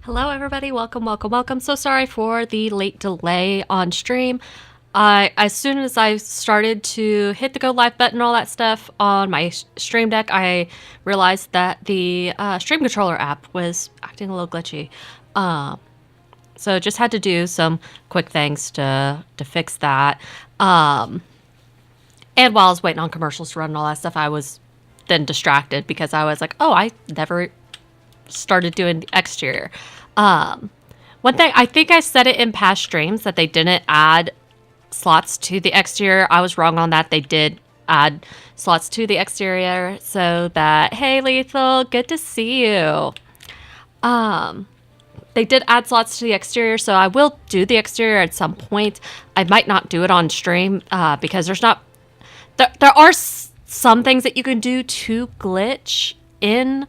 Hello, everybody. Welcome, welcome, welcome. So sorry for the late delay on stream. As soon as I started to hit the go live button, all that stuff on my stream deck, I realized that the stream controller app was acting a little glitchy. So just had to do some quick things to fix that. And while I was waiting on commercials to run and all that stuff, I was then distracted because I was like, oh, I never started doing the exterior. One thing, I think I said it in past streams that they didn't add slots to the exterior. I was wrong on that. They did add slots to the exterior so that, hey, Lethal, good to see you. They did add slots to the exterior, so I will do the exterior at some point. I might not do it on stream because there's not... There are some things that you can do to glitch in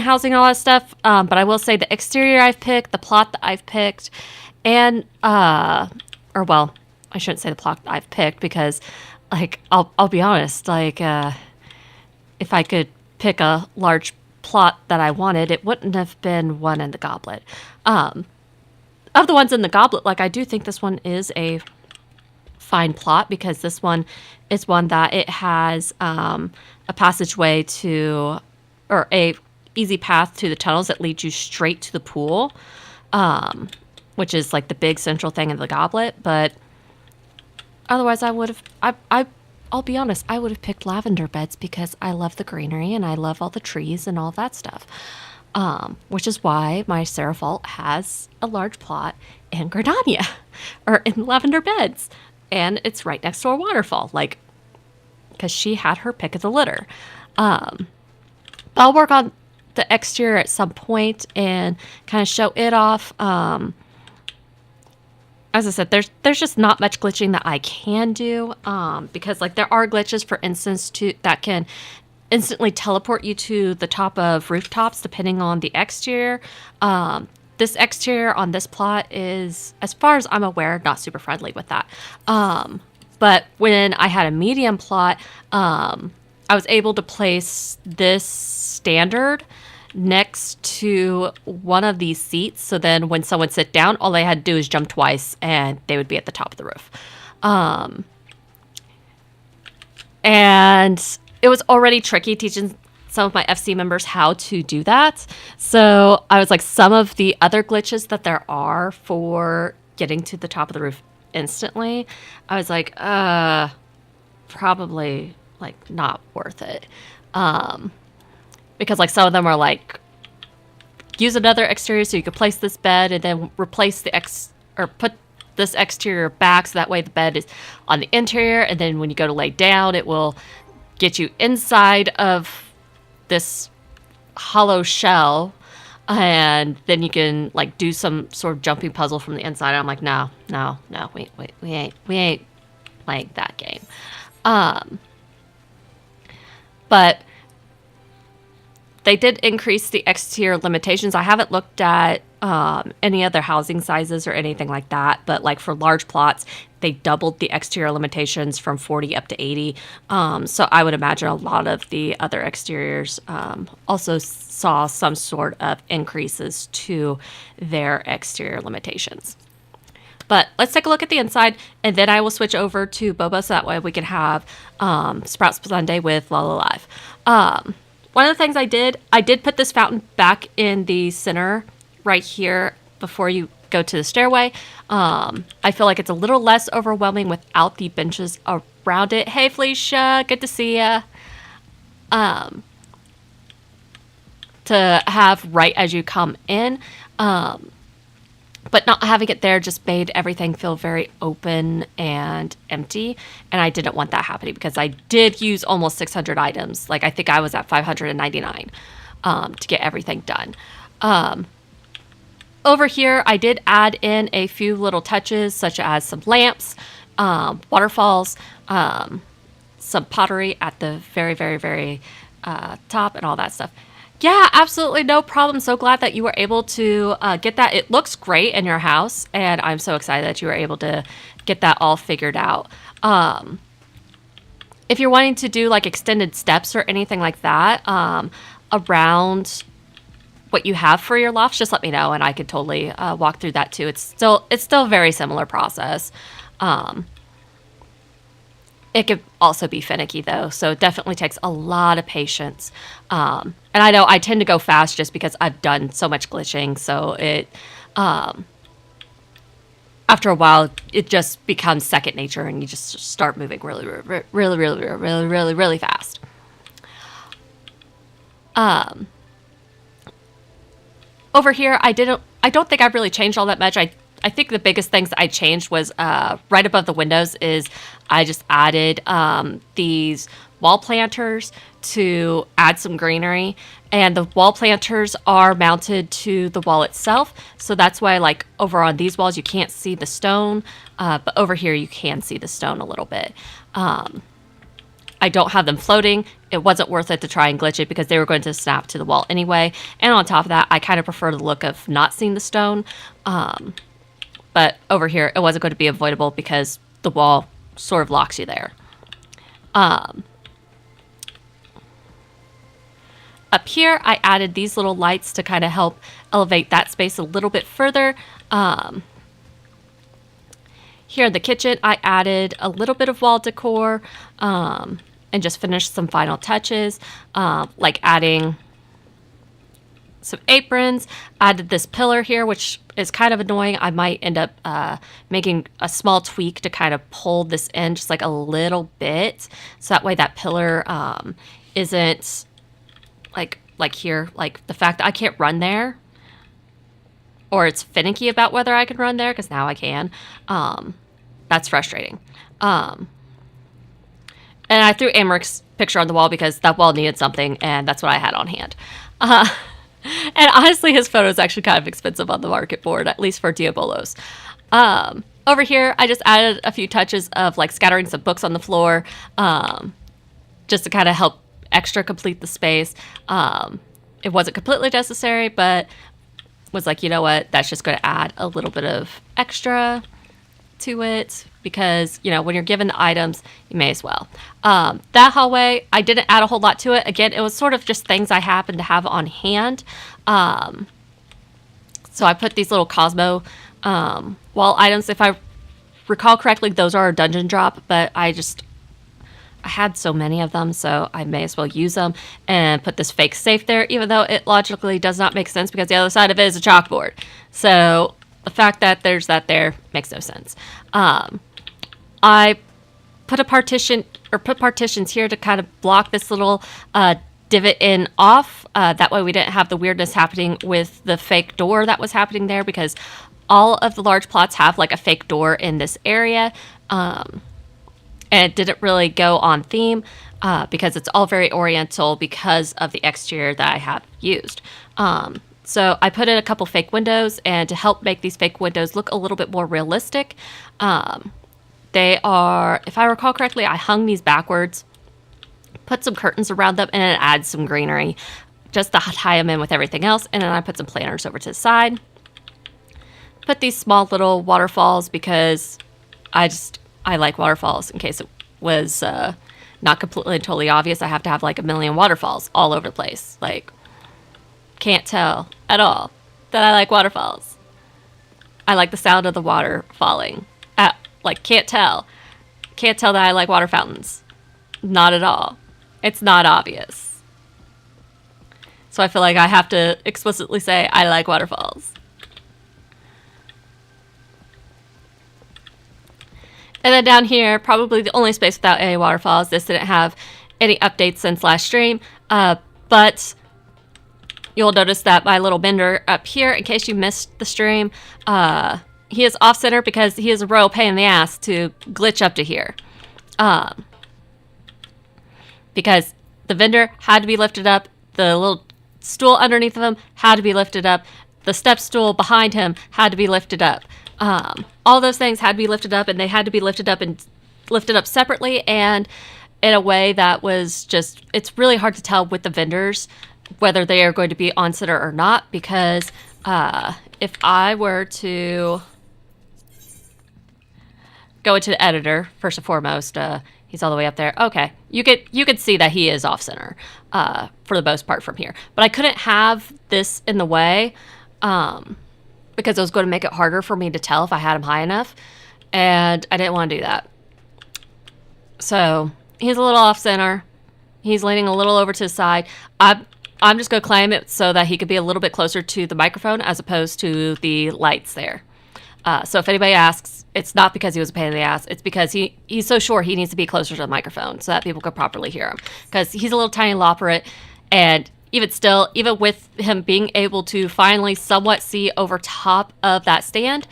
housing all that stuff, but I will say the exterior I've picked, the plot that I've picked, and or well, I shouldn't say the plot that I've picked because, like, I'll be honest, like, if I could pick a large plot that I wanted, it wouldn't have been one in the goblet. Of the ones in the goblet, like, I do think this one is a fine plot because this one is one that it has a passageway to, or a easy path to the tunnels that lead you straight to the pool, which is like the big central thing in the goblet. But otherwise, I would have. I'll be honest. I would have picked lavender beds because I love the greenery and I love all the trees and all that stuff. Which is why my Sarah Fault has a large plot in Gardania, or in lavender beds, and it's right next to a waterfall. Like, because she had her pick of the litter. I'll work on the exterior at some point and kind of show it off. As I said, there's just not much glitching that I can do because, like, there are glitches, for instance, that can instantly teleport you to the top of rooftops depending on the exterior. This exterior on this plot is, as far as I'm aware, not super friendly with that. But when I had a medium plot, I was able to place this standard next to one of these seats. So then when someone sit down, all they had to do is jump twice and they would be at the top of the roof. And it was already tricky teaching some of my FC members how to do that. So I was like, some of the other glitches that there are for getting to the top of the roof instantly, I was like, probably like not worth it. Because like some of them are like, use another exterior so you could place this bed and then replace the or put this exterior back so that way the bed is on the interior, and then when you go to lay down it will get you inside of this hollow shell, and then you can like do some sort of jumping puzzle from the inside. I'm like, no, we ain't playing that game. But they did increase the exterior limitations. I haven't looked at any other housing sizes or anything like that, but like for large plots, they doubled the exterior limitations from 40 up to 80. So I would imagine a lot of the other exteriors also saw some sort of increases to their exterior limitations. But let's take a look at the inside, and then I will switch over to Boba so that way we can have Sprouts Sunday with LALA Live. One of the things I did put this fountain back in the center right here before you go to the stairway. I feel like it's a little less overwhelming without the benches around it. Hey, Felicia, good to see ya. To have right as you come in. But not having it there just made everything feel very open and empty. And I didn't want that happening because I did use almost 600 items. Like, I think I was at 599 to get everything done. Over here, I did add in a few little touches, such as some lamps, waterfalls, some pottery at the very, very, very top, and all that stuff. Yeah, absolutely no problem. So glad that you were able to get that. It looks great in your house, and I'm so excited that you were able to get that all figured out. If you're wanting to do like extended steps or anything like that, around what you have for your lofts, just let me know and I could totally walk through that too. It's still a very similar process. It could also be finicky though, so it definitely takes a lot of patience. And I know I tend to go fast just because I've done so much glitching, so it after a while it just becomes second nature and you just start moving really fast. Over here, I don't think I've really changed all that much. I think the biggest things I changed was right above the windows is I just added these wall planters to add some greenery. And the wall planters are mounted to the wall itself. So that's why, like, over on these walls, you can't see the stone. But over here, you can see the stone a little bit. I don't have them floating. It wasn't worth it to try and glitch it because they were going to snap to the wall anyway. And on top of that, I kind of prefer the look of not seeing the stone. But over here, it wasn't going to be avoidable because the wall sort of locks you there. Up here, I added these little lights to kind of help elevate that space a little bit further. Here in the kitchen, I added a little bit of wall decor and just finished some final touches, like adding some aprons. Added this pillar here, which is kind of annoying. I might end up making a small tweak to kind of pull this in just like a little bit, so that way that pillar isn't like here, like the fact that I can't run there, or it's finicky about whether I can run there, because now I can. That's frustrating. And I threw Americ's picture on the wall because that wall needed something, and that's what I had on hand. And honestly, his photo is actually kind of expensive on the market board, at least for Diabolos. Over here, I just added a few touches of like scattering some books on the floor, just to kind of help extra complete the space. It wasn't completely necessary, but was like, you know what, that's just going to add a little bit of extra to it, because, you know, when you're given the items, you may as well. That hallway, I didn't add a whole lot to it. Again, it was sort of just things I happened to have on hand. So I put these little Cosmo wall items. If I recall correctly, those are a dungeon drop, but I had so many of them, so I may as well use them, and put this fake safe there, even though it logically does not make sense because the other side of it is a chalkboard. So the fact that there's that there makes no sense. I put partitions here to kind of block this little divot in off. That way we didn't have the weirdness happening with the fake door that was happening there, because all of the large plots have like a fake door in this area. And it didn't really go on theme because it's all very oriental because of the exterior that I have used. So I put in a couple fake windows, and to help make these fake windows look a little bit more realistic, they are, if I recall correctly, I hung these backwards, put some curtains around them, and then add some greenery just to tie them in with everything else. And then I put some planters over to the side. Put these small little waterfalls because I like waterfalls. In case it was not completely and totally obvious, I have to have like a million waterfalls all over the place. Like, can't tell at all that I like waterfalls. I like the sound of the water falling. Like, can't tell that I like water fountains. Not at all. It's not obvious. So I feel like I have to explicitly say I like waterfalls. And then down here, probably the only space without any waterfalls. This didn't have any updates since last stream, but you'll notice that my little bender up here, in case you missed the stream, he is off-center because he is a royal pain in the ass to glitch up to here. Because the vendor had to be lifted up, the little stool underneath of him had to be lifted up, the step stool behind him had to be lifted up. All those things had to be lifted up, and they had to be lifted up separately, and in a way that was just, it's really hard to tell with the vendors whether they are going to be on center or not, because if I were to go into the editor, first and foremost, he's He's all the way up there. Okay, you could see that he is off center for the most part from here. But I couldn't have this in the way because it was going to make it harder for me to tell if I had him high enough, and I didn't want to do that. So he's a little off center. He's leaning a little over to the side. I'm just going to claim it so that he could be a little bit closer to the microphone as opposed to the lights there. So if anybody asks, it's not because he was a pain in the ass. It's because he's so short he needs to be closer to the microphone so that people could properly hear him. Because he's a little tiny loperet, and even still, even with him being able to finally somewhat see over top of that stand,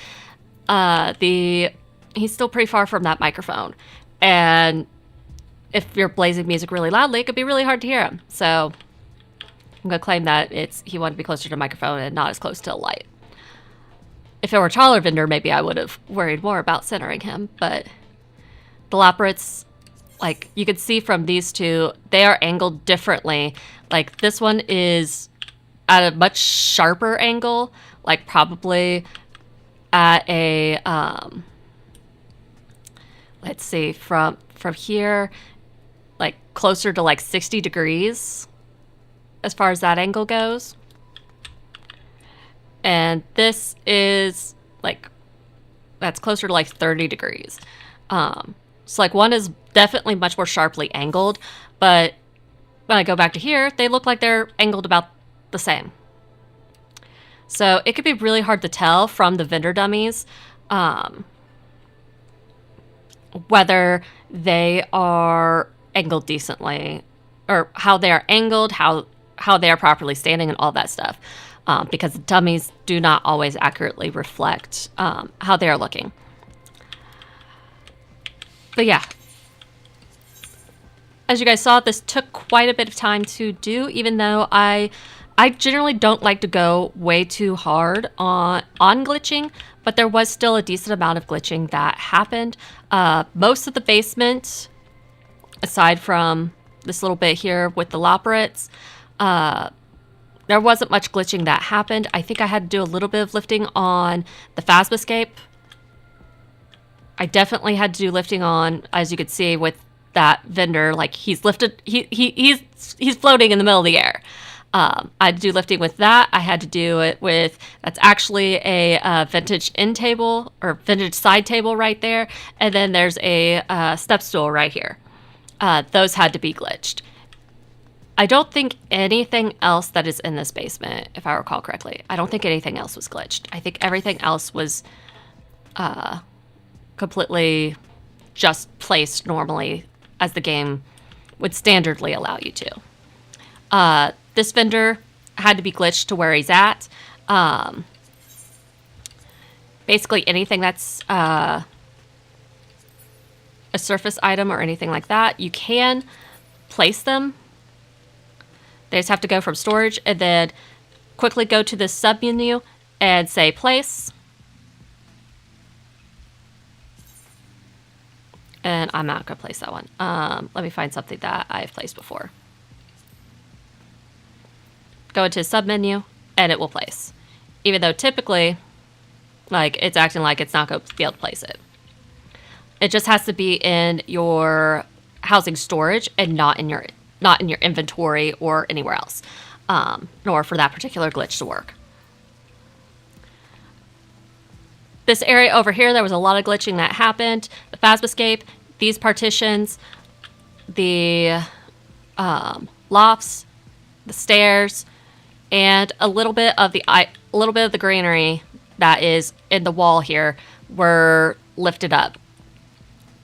he's still pretty far from that microphone. And if you're blazing music really loudly, it could be really hard to hear him. So I'm going to claim that he wanted to be closer to the microphone and not as close to a light. If it were a taller vendor, maybe I would have worried more about centering him. But the loperets, like you could see from these two, they are angled differently. Like this one is at a much sharper angle, like probably at a, let's see, from here, like closer to like 60 degrees as far as that angle goes. And this is like, that's closer to like 30 degrees. So like one is definitely much more sharply angled, but when I go back to here, they look like they're angled about the same. So it could be really hard to tell from the vendor dummies whether they are angled decently or how they are angled, how they are properly standing and all that stuff. Because the dummies do not always accurately reflect how they are looking. But yeah, as you guys saw, this took quite a bit of time to do, even though I generally don't like to go way too hard on glitching, but there was still a decent amount of glitching that happened. Most of the basement, aside from this little bit here with the loperets, there wasn't much glitching that happened. I think I had to do a little bit of lifting on the Phasmoscape. I definitely had to do lifting on, as you could see with that vendor, like he's lifted, he's floating in the middle of the air. I had to do lifting with that. I had to do it with, that's actually a vintage end table or vintage side table right there. And then there's a step stool right here. Those had to be glitched. I don't think anything else that is in this basement, if I recall correctly, I don't think anything else was glitched. I think everything else was completely just placed normally as the game would standardly allow you to. This vendor had to be glitched to where he's at. Basically anything that's a surface item or anything like that, you can place them. They just have to go from storage and then quickly go to the sub menu and say place. And I'm not going to place that one. Let me find something that I've placed before. Go into sub menu and it will place. Even though typically, like, it's acting like it's not going to be able to place it. It just has to be in your housing storage and not in your inventory or anywhere else, nor for that particular glitch to work. This area over here, there was a lot of glitching that happened. The Phasmoscape, these partitions, the lofts, the stairs, and a little bit of the greenery that is in the wall here were lifted up.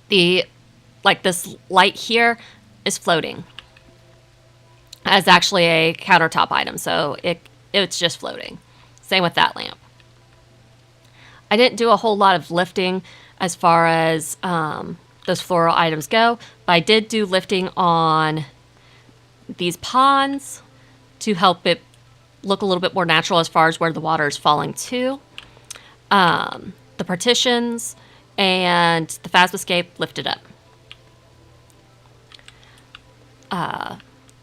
This light here is floating as actually a countertop item, so it's just floating. Same with that lamp. I didn't do a whole lot of lifting as far as those floral items go, but I did do lifting on these ponds to help it look a little bit more natural as far as where the water is falling to. The partitions and the Phasmoscape lifted up.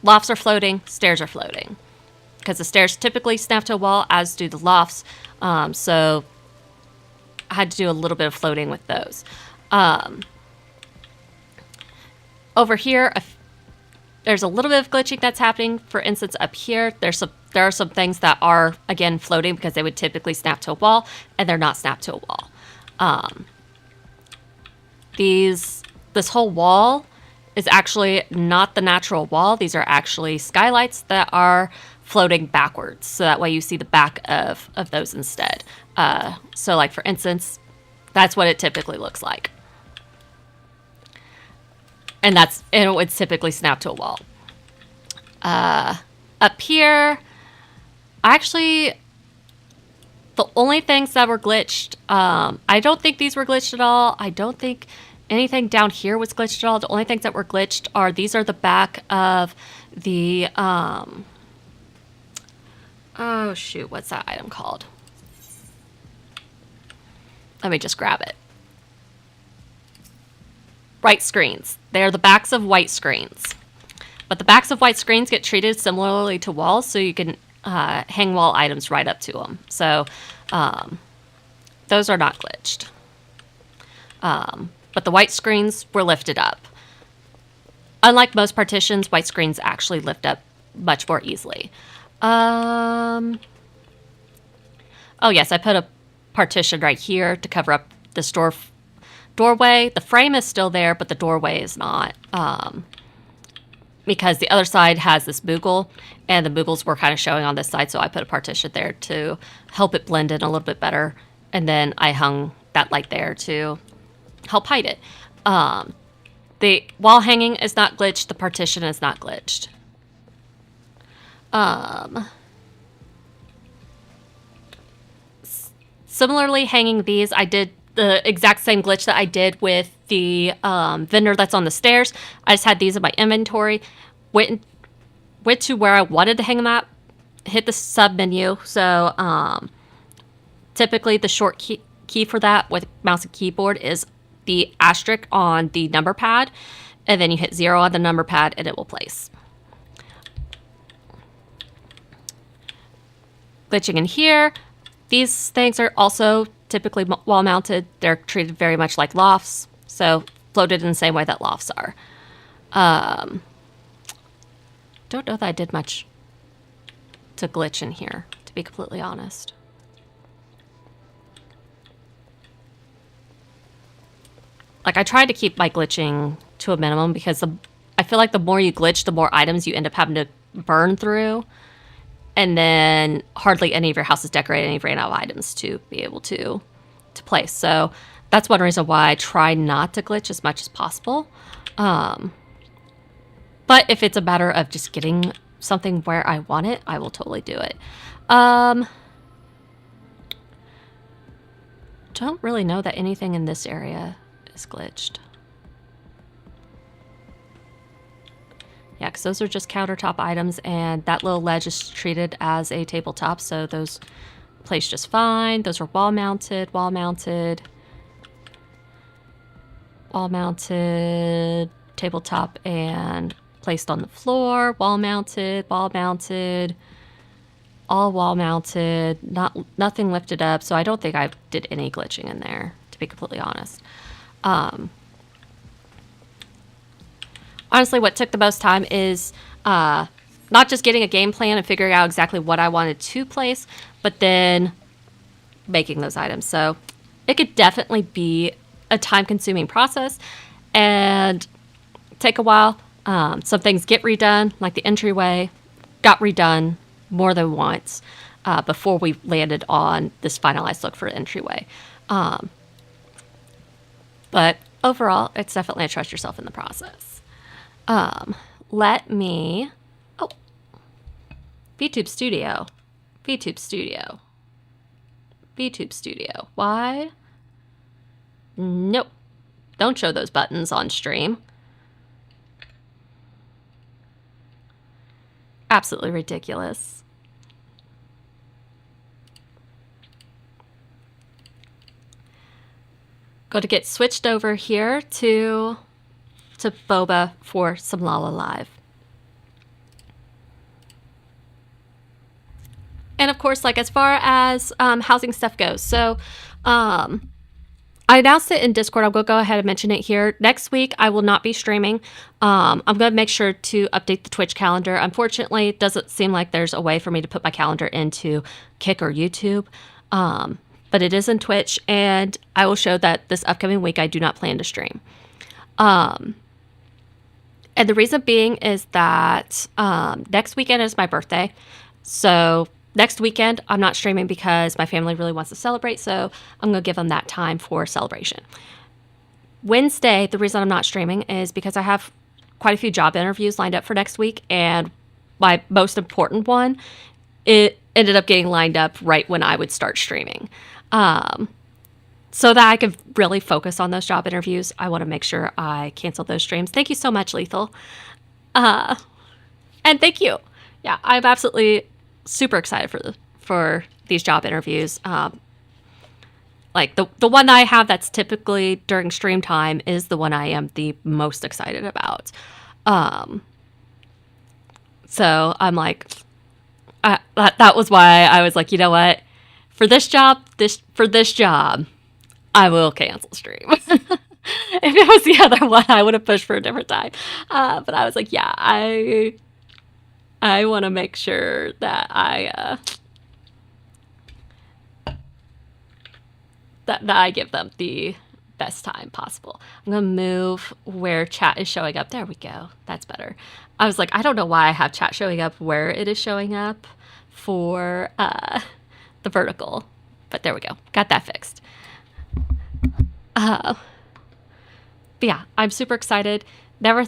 Lofts are floating, stairs are floating. Because the stairs typically snap to a wall, as do the lofts. So I had to do a little bit of floating with those. Over here, there's a little bit of glitching that's happening. For instance, up here, there are some things that are, again, floating because they would typically snap to a wall, and they're not snapped to a wall. This whole wall is actually not the natural wall. These are actually skylights that are floating backwards, so that way you see the back of those instead. So like, for instance, that's what it typically looks like. And it would typically snap to a wall. Up here, actually, the only things that were glitched, I don't think these were glitched at all. I don't think anything down here was glitched at all. The only things that were glitched are, these are the back of the, oh shoot, what's that item called? Let me just grab it. White screens. They are the backs of white screens. But the backs of white screens get treated similarly to walls, so you can hang wall items right up to them. So those are not glitched. But the white screens were lifted up. Unlike most partitions, white screens actually lift up much more easily. Oh yes, I put a partition right here to cover up this doorway. The frame is still there, but the doorway is not. Because the other side has this boogle, and the boogles were kind of showing on this side, so I put a partition there to help it blend in a little bit better. And then I hung that light there to help hide it. The wall hanging is not glitched. The partition is not glitched. Similarly, hanging these, I did the exact same glitch that I did with the vendor that's on the stairs. I just had these in my inventory. Went to where I wanted to hang them at. Hit the sub menu. So typically the short key for that with mouse and keyboard is the asterisk on the number pad. And then you hit 0 on the number pad and it will place. Glitching in here. These things are also typically wall mounted. They're treated very much like lofts, so floated in the same way that lofts are. Don't know that I did much to glitch in here, to be completely honest. Like, I tried to keep my glitching to a minimum because I feel like the more you glitch, the more items you end up having to burn through. And then hardly any of your house is decorated, and you've ran out of items to be able to place. So that's one reason why I try not to glitch as much as possible. But if it's a matter of just getting something where I want it, I will totally do it. Don't really know that anything in this area is glitched. Yeah, because those are just countertop items, and that little ledge is treated as a tabletop, so those place just fine. Those are wall mounted, wall mounted, wall mounted, tabletop, and placed on the floor, wall mounted, all wall mounted, nothing lifted up, so I don't think I did any glitching in there, to be completely honest. Honestly, what took the most time is not just getting a game plan and figuring out exactly what I wanted to place, but then making those items. So it could definitely be a time-consuming process and take a while. Some things get redone, like the entryway got redone more than once before we landed on this finalized look for the entryway. But overall, it's definitely a trust yourself in the process. Let me, VTube Studio, why? Nope, don't show those buttons on stream. Absolutely ridiculous. Go to get switched over here to Boba for some Lala Live. And of course, like as far as housing stuff goes, so I announced it in Discord. I'm going to go ahead and mention it here. Next week, I will not be streaming. I'm going to make sure to update the Twitch calendar. Unfortunately, it doesn't seem like there's a way for me to put my calendar into Kick or YouTube. But it is in Twitch, and I will show that this upcoming week I do not plan to stream. And the reason being is that next weekend is my birthday. So next weekend, I'm not streaming because my family really wants to celebrate, so I'm going to give them that time for celebration. Wednesday, the reason I'm not streaming is because I have quite a few job interviews lined up for next week, and my most important one, it ended up getting lined up right when I would start streaming. So that I could really focus on those job interviews, I want to make sure I cancel those streams. Thank you so much, Lethal. And thank you. Yeah, I'm absolutely super excited for these job interviews. Like the one I have that's typically during stream time is the one I am the most excited about. So I'm like, that was why I was like, you know what, for this job, I will cancel stream. If it was the other one, I would have pushed for a different time. But I was like, yeah, I want to make sure that that I give them the best time possible. I'm going to move where chat is showing up. There we go. That's better. I was like, I don't know why I have chat showing up where it is showing up for the vertical. But there we go. Got that fixed. But yeah, I'm super excited. Never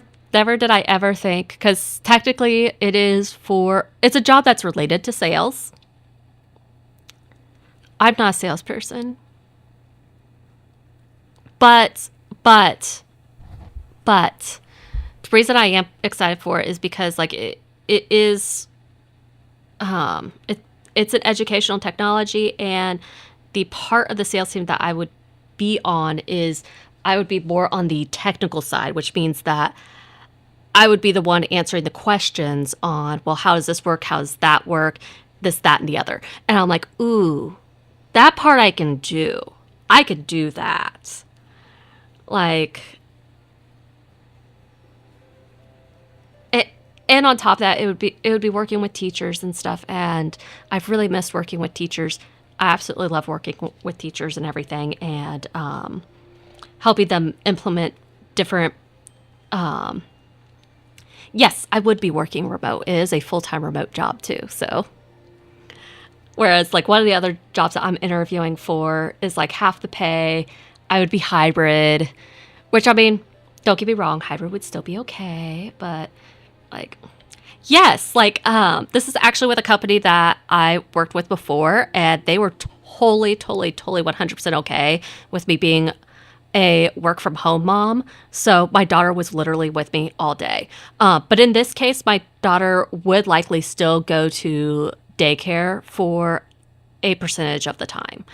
did I ever think, because technically it's a job that's related to sales. I'm not a salesperson. But the reason I am excited for it is because like it is, it's an educational technology, and the part of the sales team that I would be on is I would be more on the technical side, which means that I would be the one answering the questions on, well, how does this work? How does that work? This, that, and the other. And I'm like, ooh, that part I can do. I could do that. Like, and on top of that, it would be working with teachers and stuff. And I've really missed working with teachers. I absolutely love working with teachers and everything, and helping them implement different. Yes, I would be working remote. It is a full-time remote job too. So, whereas like one of the other jobs that I'm interviewing for is like half the pay. I would be hybrid, which, I mean, don't get me wrong, hybrid would still be okay, but like, yes, like this is actually with a company that I worked with before, and they were totally 100% okay with me being a work from home mom. So my daughter was literally with me all day. But in this case, my daughter would likely still go to daycare for a percentage of the time.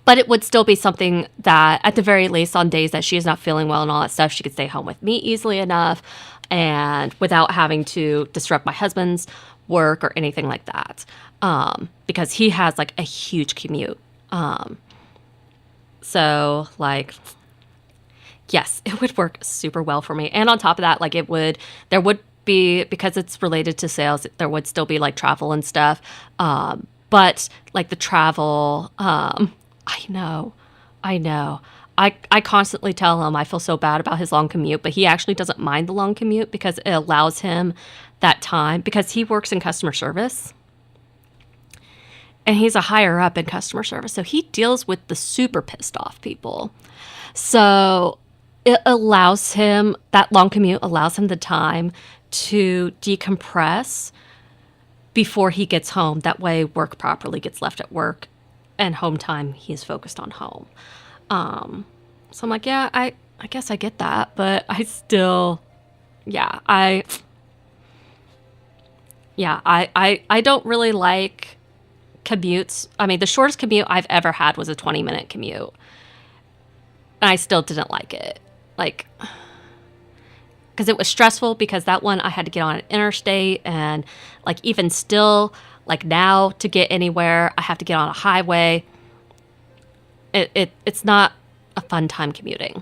But it would still be something that, at the very least, on days that she is not feeling well and all that stuff, she could stay home with me easily enough, and without having to disrupt my husband's work or anything like that. Because he has like a huge commute. So like, yes, it would work super well for me. And on top of that, like there would be, because it's related to sales, there would still be like travel and stuff. But like the travel, I know. I constantly tell him I feel so bad about his long commute, but he actually doesn't mind the long commute because it allows him that time, because he works in customer service. And he's a higher up in customer service. So he deals with the super pissed off people. So it allows him, that long commute allows him the time to decompress before he gets home. That way work properly gets left at work, and home time, he's focused on home. So I'm like, yeah, I guess I get that, but I still, I don't really like commutes. I mean, the shortest commute I've ever had was a 20-minute commute. And I still didn't like it. Like, because it was stressful, because that one I had to get on an interstate, and like even still, like now to get anywhere, I have to get on a highway. it's not a fun time commuting.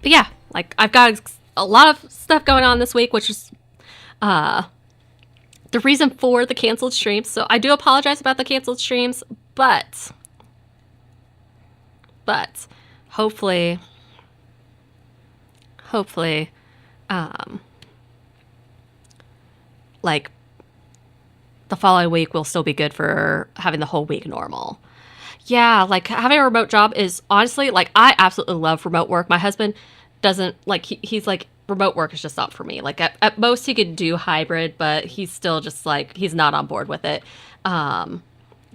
But yeah, like I've got a lot of stuff going on this week, which is uh, the reason for the canceled streams. So I do apologize about the canceled streams, but hopefully, hopefully, um, like the following week will still be good for having the whole week normal. Yeah, like having a remote job is honestly like I absolutely love remote work. My husband doesn't like he's like remote work is just not for me. Like at most he could do hybrid, but he's still just like he's not on board with it.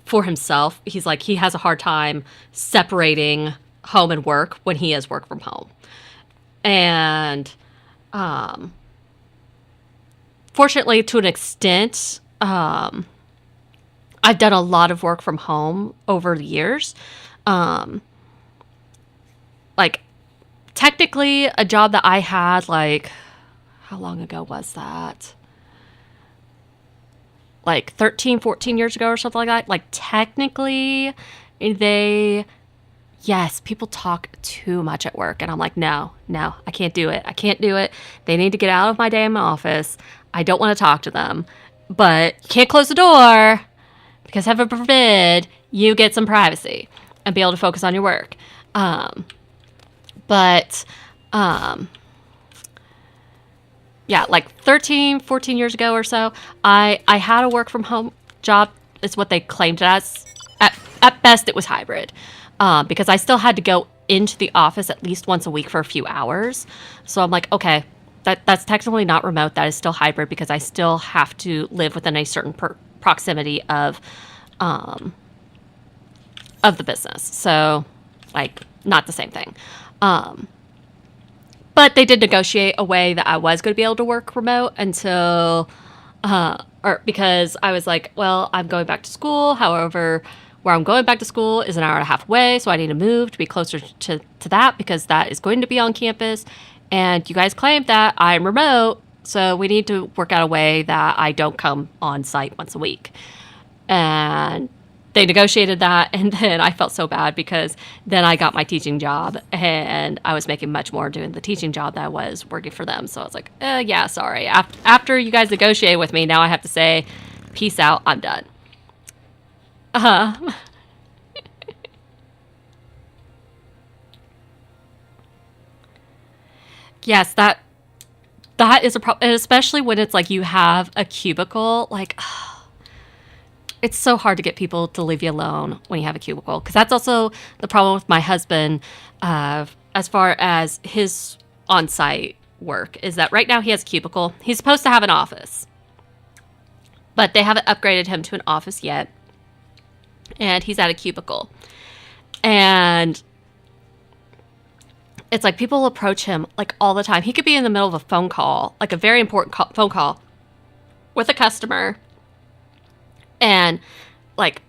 For himself, he's like he has a hard time separating home and work when he has work from home. And fortunately to an extent, I've done a lot of work from home over the years. Like technically a job that I had like how long ago was that? Like 13, 14 years ago or something like that. Like technically they yes, people talk too much at work and I'm like, no, I can't do it. I can't do it. They need to get out of my damn office. I don't want to talk to them. But you can't close the door because heaven forbid you get some privacy and be able to focus on your work. But yeah, like 13, 14 years ago or so, I had a work from home job. Is what they claimed it as. At best, it was hybrid because I still had to go into the office at least once a week for a few hours. So I'm like, okay, that's technically not remote. That is still hybrid because I still have to live within a certain proximity of the business. So like not the same thing. But they did negotiate a way that I was going to be able to work remote until, or because I was like, well, I'm going back to school. However, where I'm going back to school is an hour and a half away. So I need to move to be closer to that because that is going to be on campus. And you guys claimed that I'm remote. So we need to work out a way that I don't come on site once a week. And they negotiated that, and then I felt so bad because then I got my teaching job, and I was making much more doing the teaching job that I was working for them. So I was like, yeah, sorry. After you guys negotiate with me, now I have to say, peace out, I'm done. Yes, that is a problem, and especially when it's like you have a cubicle, like it's so hard to get people to leave you alone when you have a cubicle. Because that's also the problem with my husband as far as his on-site work is that right now he has a cubicle. He's supposed to have an office, but they haven't upgraded him to an office yet. And he's at a cubicle. And it's like people approach him like all the time. He could be in the middle of a phone call, like a very important phone call with a customer. And like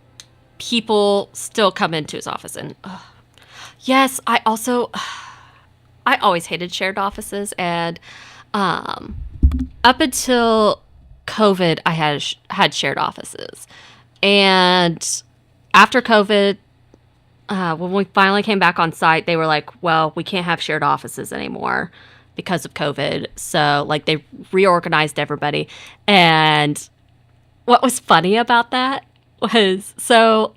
people still come into his office and yes, I always hated shared offices. And up until COVID, I had shared offices. And after COVID, when we finally came back on site, they were like, well, we can't have shared offices anymore because of COVID. So like they reorganized everybody. And what was funny about that was, so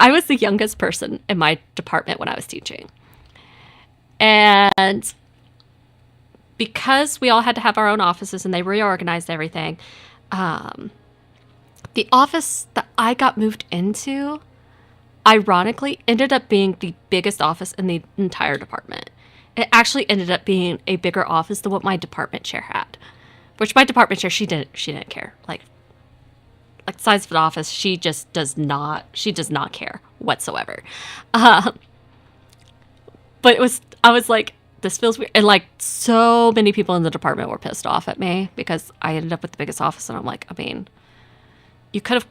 I was the youngest person in my department when I was teaching. And because we all had to have our own offices and they reorganized everything, the office that I got moved into, ironically, ended up being the biggest office in the entire department. It actually ended up being a bigger office than what my department chair had. Which my department chair, she didn't care. Like the size of the office, she does not care whatsoever. But I was like, this feels weird. And like so many people in the department were pissed off at me because I ended up with the biggest office. And I'm like, I mean, you could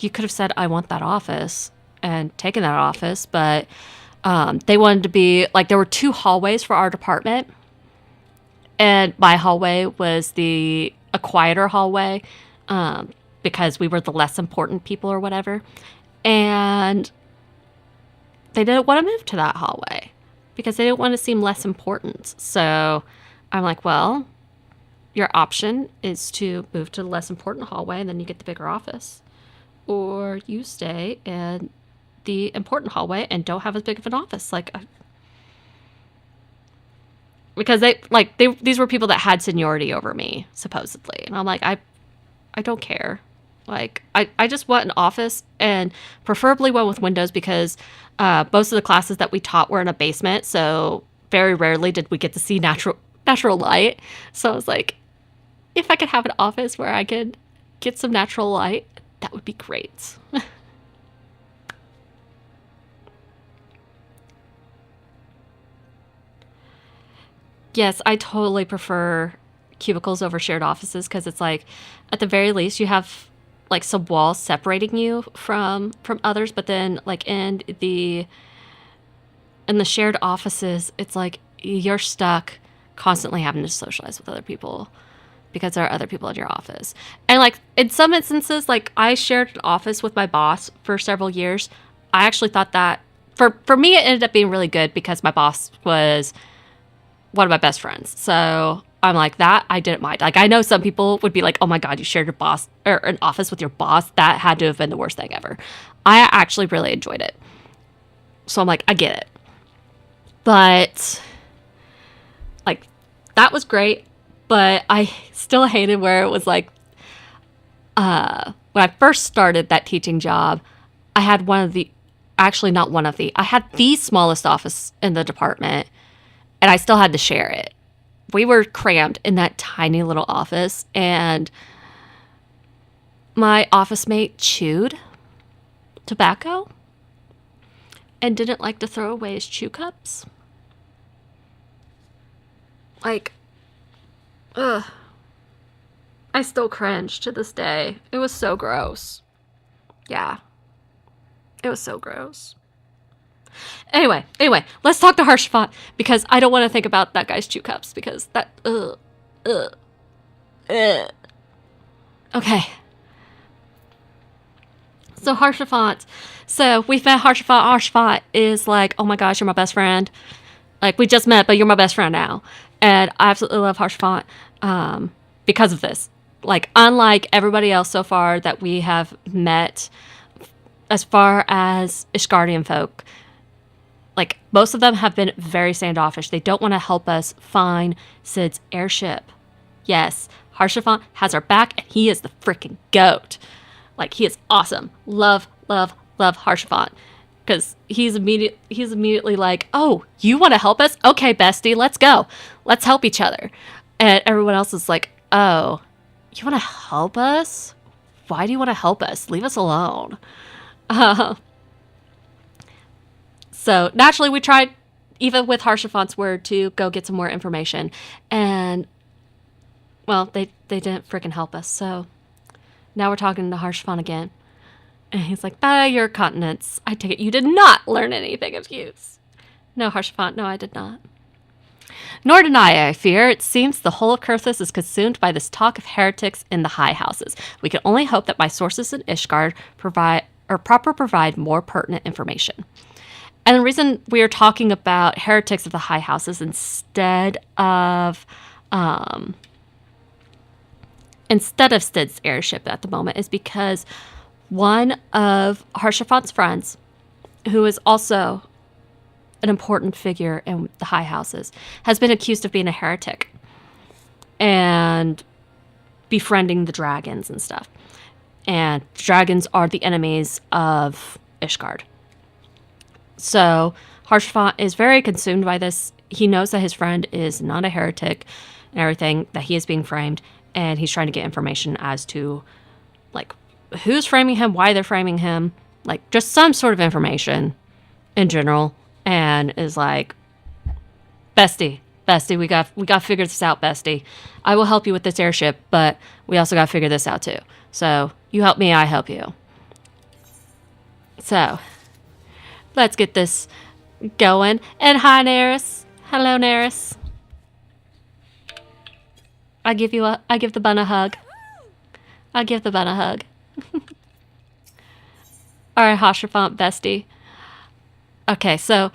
have said, I want that office and taken that office. But they wanted to be like, there were 2 hallways for our department. And my hallway was a quieter hallway. because we were the less important people or whatever. And they didn't want to move to that hallway because they didn't want to seem less important. So I'm like, well, your option is to move to the less important hallway and then you get the bigger office. Or you stay in the important hallway and don't have as big of an office. Because these were people that had seniority over me, supposedly. And I'm like, I don't care. Like, I just want an office, and preferably one with windows, because most of the classes that we taught were in a basement, so very rarely did we get to see natural light. So I was like, if I could have an office where I could get some natural light, that would be great. Yes, I totally prefer cubicles over shared offices, because it's like, at the very least, you have like some walls separating you from others, but then like in the shared offices, it's like you're stuck constantly having to socialize with other people because there are other people in your office. And like in some instances, like I shared an office with my boss for several years. I actually thought that for me, it ended up being really good because my boss was one of my best friends. So I'm like, that I didn't mind. Like, I know some people would be like, oh my God, you shared your boss or an office with your boss. That had to have been the worst thing ever. I actually really enjoyed it. So I'm like, I get it. But like, that was great. But I still hated where it was like, when I first started that teaching job, I had I had the smallest office in the department, and I still had to share it. We were crammed in that tiny little office, and my office mate chewed tobacco and didn't like to throw away his chew cups. Like, ugh. I still cringe to this day. It was so gross. Yeah. It was so gross. Anyway, let's talk to Harshafat, because I don't want to think about that guy's chew cups, because that, ugh. Okay. So Harshafat. So we've met Harshafat. Harshafat is like, oh my gosh, you're my best friend. Like, we just met, but you're my best friend now. And I absolutely love Harshafat because of this. Like, unlike everybody else so far that we have met, as far as Ishgardian folk, like, most of them have been very standoffish. They don't want to help us find Sid's airship. Yes, Harshafat has our back, and he is the freaking goat. Like, he is awesome. Love, love, love Harshafat. Because he's immediately like, oh, you want to help us? Okay, bestie, let's go. Let's help each other. And everyone else is like, oh, you want to help us? Why do you want to help us? Leave us alone. So naturally, we tried, even with Harshafat's word, to go get some more information. And, well, they didn't freaking help us. So now we're talking to Harshafat again. And he's like, by your continents, I take it you did not learn anything of use. No, Harshafat, no, I did not. Nor deny I fear. It seems the whole of Kurthus is consumed by this talk of heretics in the high houses. We can only hope that my sources in Ishgard provide more pertinent information. And the reason we are talking about heretics of the high houses instead of Stid's airship at the moment is because one of Harshafat's friends, who is also an important figure in the high houses, has been accused of being a heretic and befriending the dragons and stuff. And dragons are the enemies of Ishgard. So Harshafat is very consumed by this. He knows that his friend is not a heretic and everything, that he is being framed, and he's trying to get information as to, like, who's framing him, why they're framing him, like, just some sort of information in general. And is like, bestie, we got to figure this out, bestie. I will help you with this airship, but we also got to figure this out too. So you help me, I help you. So let's get this going. And hi, Neris. Hello, Neris. I give the bun a hug. I give the bun a hug. All right, Hashafant bestie. Okay, so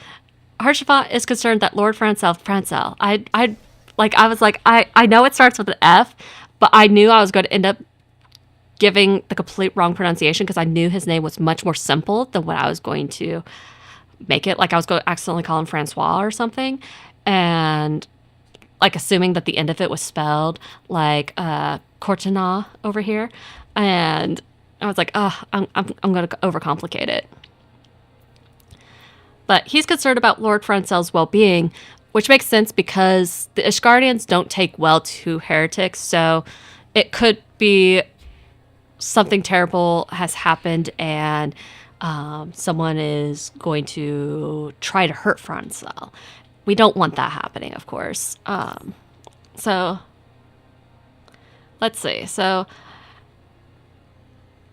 Harshafant is concerned that Lord Francel. I was like, I know it starts with an F, but I knew I was going to end up giving the complete wrong pronunciation because I knew his name was much more simple than what I was going to make it. Like I was going to accidentally call him Francois or something, and like assuming that the end of it was spelled like Courtenay over here, and I was like, oh, I'm going to overcomplicate it. But he's concerned about Lord Francel's well-being, which makes sense because the Ishgardians don't take well to heretics, so it could be something terrible has happened and someone is going to try to hurt Francel. We don't want that happening, of course. So let's see. So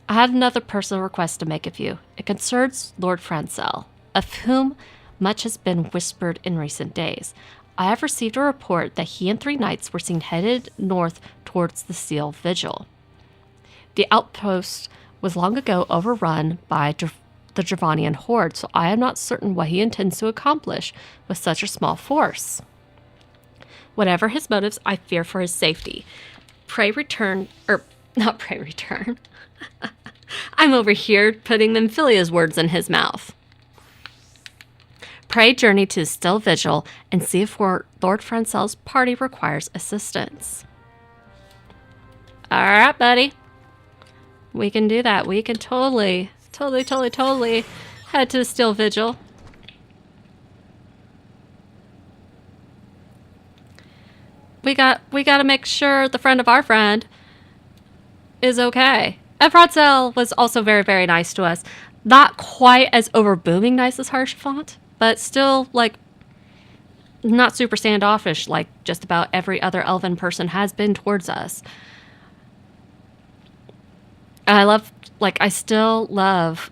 I had another personal request to make of you. It concerns Lord Francel, of whom much has been whispered in recent days. I have received a report that he and 3 knights were seen headed north towards the Seal Vigil. The outpost was long ago overrun by the Dravanian horde, so I am not certain what he intends to accomplish with such a small force. Whatever his motives, I fear for his safety. Pray return, or not pray return. I'm over here putting Memphilea's words in his mouth. Pray journey to the Still Vigil and see if Lord Francel's party requires assistance. All right, buddy. We can do that. We can totally head to the Still Vigil. We got to make sure the friend of our friend is okay. And Francel was also very, very nice to us. Not quite as overbooming nice as Harshafant, but still, like, not super standoffish like just about every other elven person has been towards us. And I still love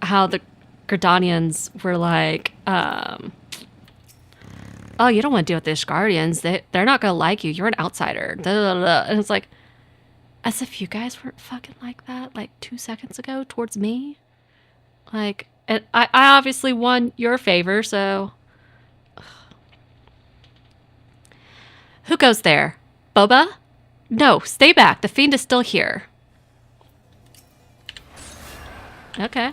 how the Gridanians were like, oh, you don't want to deal with the Ishgardians. They're not going to like you. You're an outsider. And it's like, as if you guys weren't fucking like that, like 2 seconds ago towards me. Like, and I obviously won your favor, so. Who goes there? Boba? No, stay back. The fiend is still here. Okay.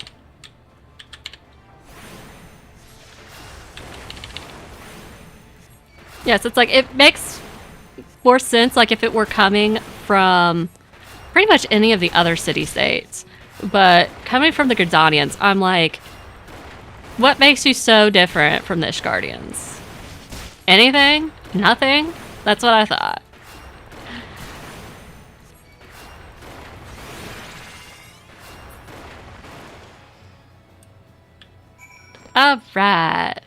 Yes, it's like, it makes more sense, like, if it were coming from pretty much any of the other city-states. But coming from the Gridanians, I'm like, what makes you so different from the Ishgardians? Anything? Nothing? That's what I thought. All right.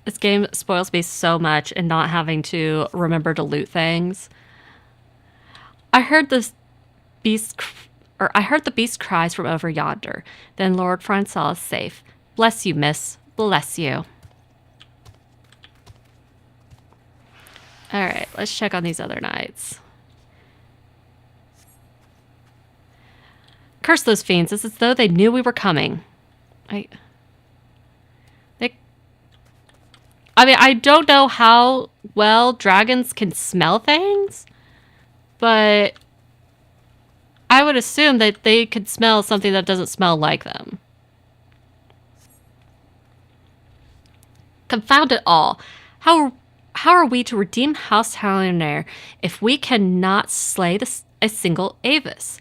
This game spoils me so much in not having to remember to loot things. I heard the beast cries from over yonder. Then Lord Francel is safe. Bless you, miss. Bless you. All right, let's check on these other knights. Curse those fiends. It's as though they knew we were coming. I mean, I don't know how well dragons can smell things, but I would assume that they could smell something that doesn't smell like them. Confound it all. How are we to redeem House Halionaire if we cannot slay a single Avis?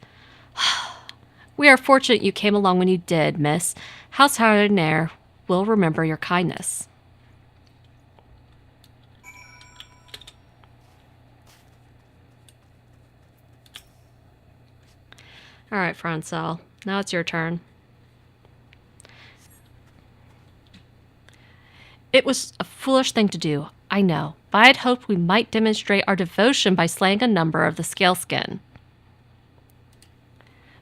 We are fortunate you came along when you did, miss. House Halionaire will remember your kindness. All right, Francel. Now it's your turn. It was a foolish thing to do, I know, but I had hoped we might demonstrate our devotion by slaying a number of the Scaleskin.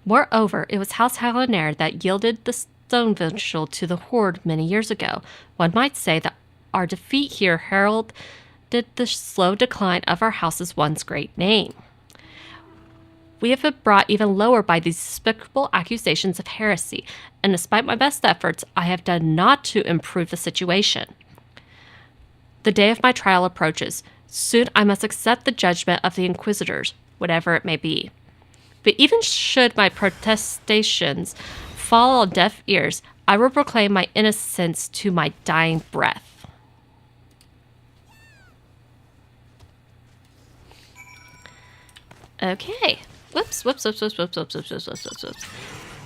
Moreover, it was House Halionaire that yielded the Stone Vigil to the Horde many years ago. One might say that our defeat here heralded the slow decline of our house's once great name. we have been brought even lower by these despicable accusations of heresy, and despite my best efforts, I have done naught to improve the situation. The day of my trial approaches. Soon I must accept the judgment of the inquisitors, whatever it may be. But even should my protestations fall on deaf ears, I will proclaim my innocence to my dying breath. Okay. Whoops.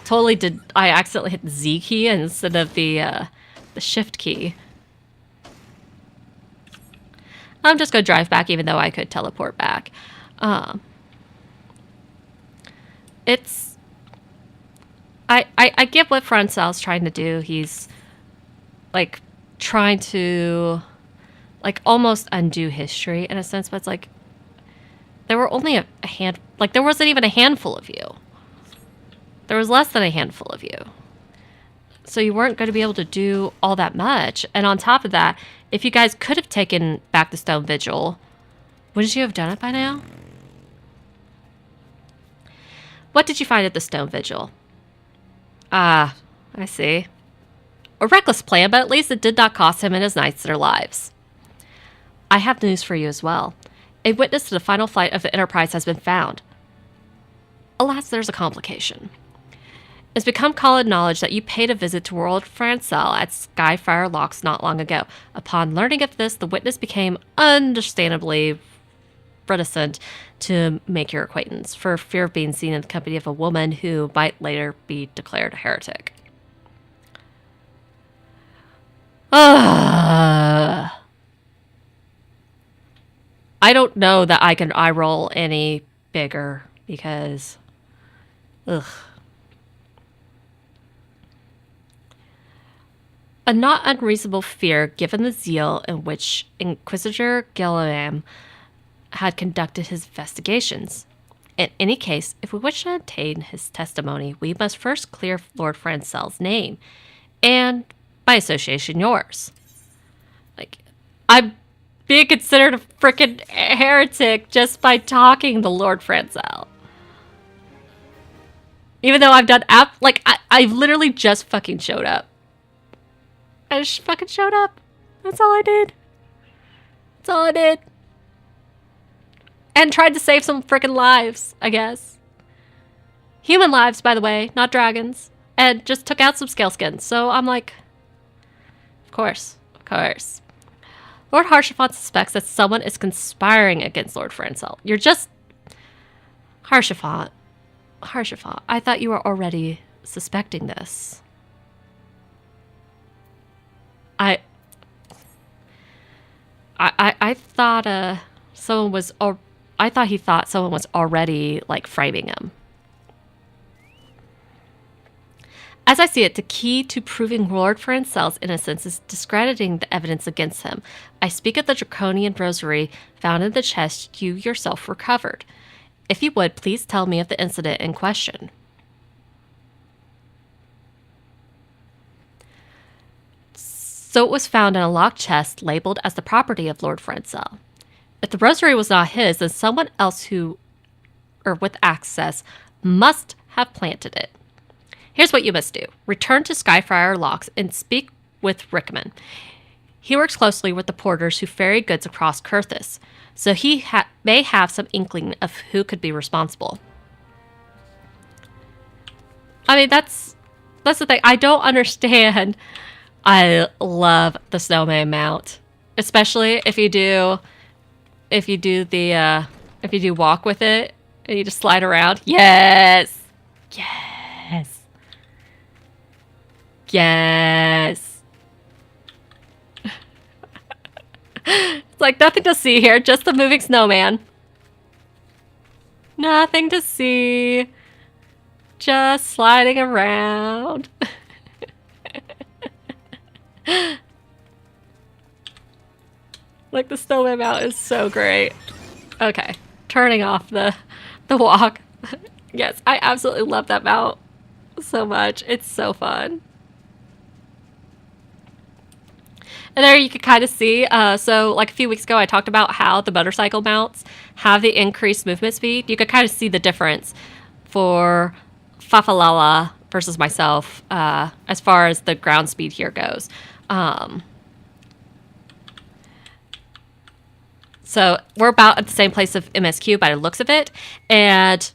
Totally did. I accidentally hit the Z key instead of the shift key. I'm just going to drive back, even though I could teleport back. It's... I get what Francel's trying to do. He's, like, trying to, like, almost undo history, in a sense. But it's like, there were only a hand... Like, there wasn't even a handful of you. There was less than a handful of you. So you weren't going to be able to do all that much. And on top of that, if you guys could have taken back the Stone Vigil, wouldn't you have done it by now? What did you find at the Stone Vigil? Ah, I see. A reckless plan, but at least it did not cost him and his knights their lives. I have news for you as well. A witness to the final flight of the Enterprise has been found. Alas, there's a complication. It's become common knowledge that you paid a visit to Lord Francel at Skyfire Locks not long ago. Upon learning of this, the witness became understandably reticent to make your acquaintance, for fear of being seen in the company of a woman who might later be declared a heretic. I don't know that I can eye roll any bigger, because... Ugh. A not unreasonable fear, given the zeal in which Inquisitor Guillaume had conducted his investigations. In any case, if we wish to obtain his testimony, we must first clear Lord Francel's name, and, by association, yours. Like, I'm being considered a frickin' heretic just by talking to Lord Francel. Even though I've done I've literally just fucking showed up. I just fucking showed up. That's all I did. That's all I did. And tried to save some freaking lives, I guess. Human lives, by the way, not dragons. And just took out some scale skins. So I'm like, of course. Lord Haurchefant suspects that someone is conspiring against Lord Francel. You're just... Haurchefant, I thought you were already suspecting this. I thought someone was... I thought he thought someone was already, like, framing him. As I see it, the key to proving Lord Francel's innocence is discrediting the evidence against him. I speak of the draconian rosary found in the chest you yourself recovered. If you would, please tell me of the incident in question. So it was found in a locked chest labeled as the property of Lord Francel. If the rosary was not his, then someone else with access must have planted it. Here's what you must do. Return to Skyfire Locks and speak with Rickman. He works closely with the porters who ferry goods across Kurthus, so he may have some inkling of who could be responsible. I mean, that's the thing. I don't understand. I love the snowman mount, especially if you do walk with it and you just slide around. Yes. It's like nothing to see here, just the moving snowman. Nothing to see. Just sliding around. Like, the snowman mount is so great. Okay, turning off the walk. Yes, I absolutely love that mount so much. It's so fun. And there you can kind of see. So, like a few weeks ago, I talked about how the motorcycle mounts have the increased movement speed. You could kind of see the difference for Fafalala versus myself as far as the ground speed here goes. So we're about at the same place of MSQ by the looks of it. And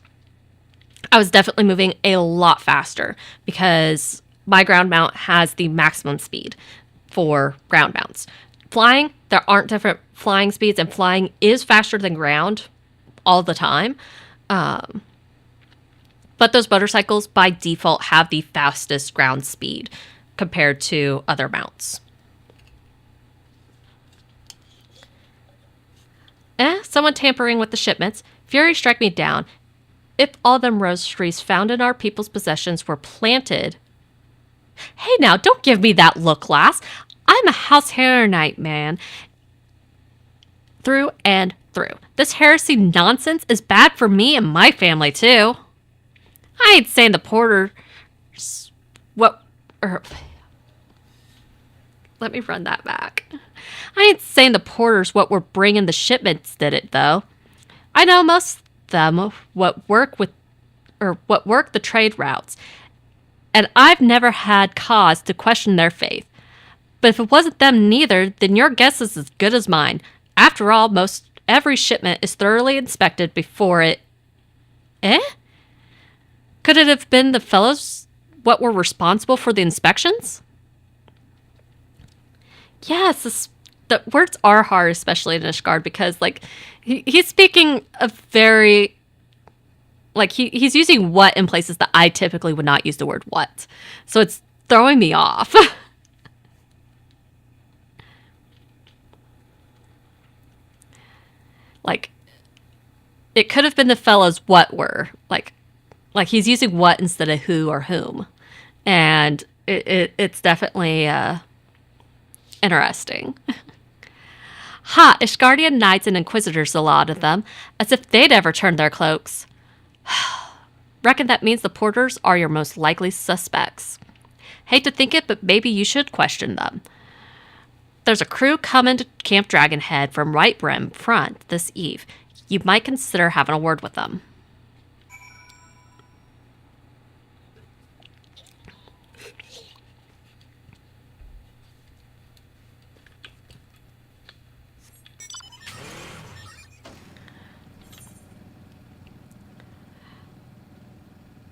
I was definitely moving a lot faster because my ground mount has the maximum speed for ground mounts. Flying, there aren't different flying speeds, and flying is faster than ground all the time. But those motorcycles by default have the fastest ground speed compared to other mounts. Someone tampering with the shipments. Fury strike me down. If all them rosaries found in our people's possessions were planted... Hey now, don't give me that look, lass. I'm a house Haranite man. Through and through. This heresy nonsense is bad for me and my family, too. I ain't saying the porters... What... let me run that back. I ain't saying the porters what were bringing the shipments did it, though. I know most of them what work the trade routes, and I've never had cause to question their faith. But if it wasn't them neither, then your guess is as good as mine. After all, most every shipment is thoroughly inspected before it... Could it have been the fellows what were responsible for the inspections? Yes, the words are hard, especially in Ishgard, because like he's speaking a very like he's using what in places that I typically would not use the word what. So it's throwing me off. Like it could have been the fellows what were like he's using what instead of who or whom. And it's definitely interesting. Ha! Ishgardian knights and inquisitors, a lot of them, as if they'd ever turned their cloaks. Reckon that means the porters are your most likely suspects. Hate to think it, but maybe you should question them. There's a crew coming to Camp Dragonhead from Right Brim front this eve. You might consider having a word with them.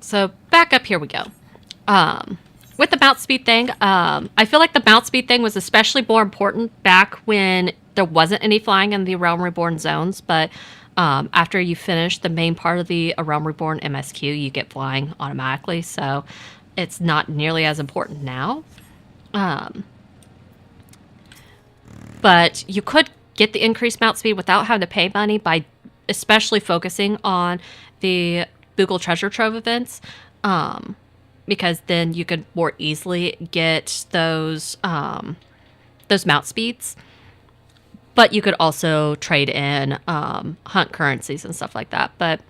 So back up, here we go. With the mount speed thing, I feel like the mount speed thing was especially more important back when there wasn't any flying in the Realm Reborn zones, but after you finish the main part of the Realm Reborn MSQ, you get flying automatically, so it's not nearly as important now. But you could get the increased mount speed without having to pay money by especially focusing on the Google Treasure Trove events, because then you could more easily get those mount speeds. But you could also trade in hunt currencies and stuff like that. But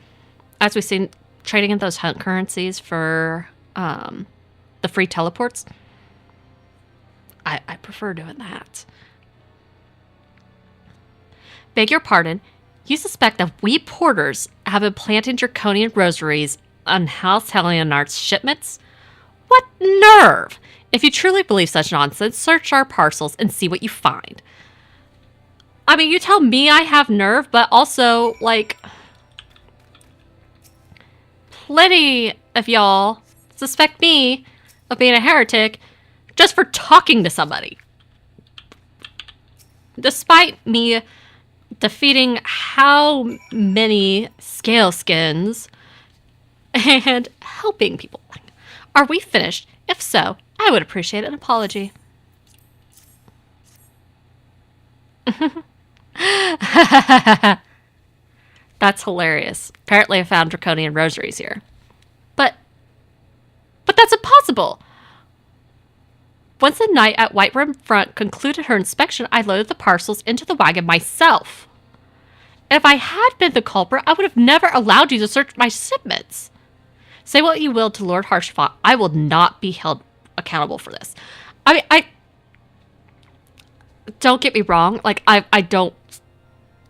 as we've seen, trading in those hunt currencies for the free teleports, I prefer doing that. Beg your pardon. You suspect that we porters have been planting draconian rosaries on House Helionart's shipments? What nerve! If you truly believe such nonsense, search our parcels and see what you find. I mean, you tell me I have nerve, but also, like, plenty of y'all suspect me of being a heretic just for talking to somebody. Despite me defeating how many scale skins and helping people. Are we finished? If so, I would appreciate an apology. That's hilarious. Apparently I found draconian rosaries here. But that's impossible. Once the knight at White Rim Front concluded her inspection, I loaded the parcels into the wagon myself. If I had been the culprit, I would have never allowed you to search my shipments. Say what you will to Lord Harshfought, I will not be held accountable for this. I mean, don't get me wrong. Like, I don't,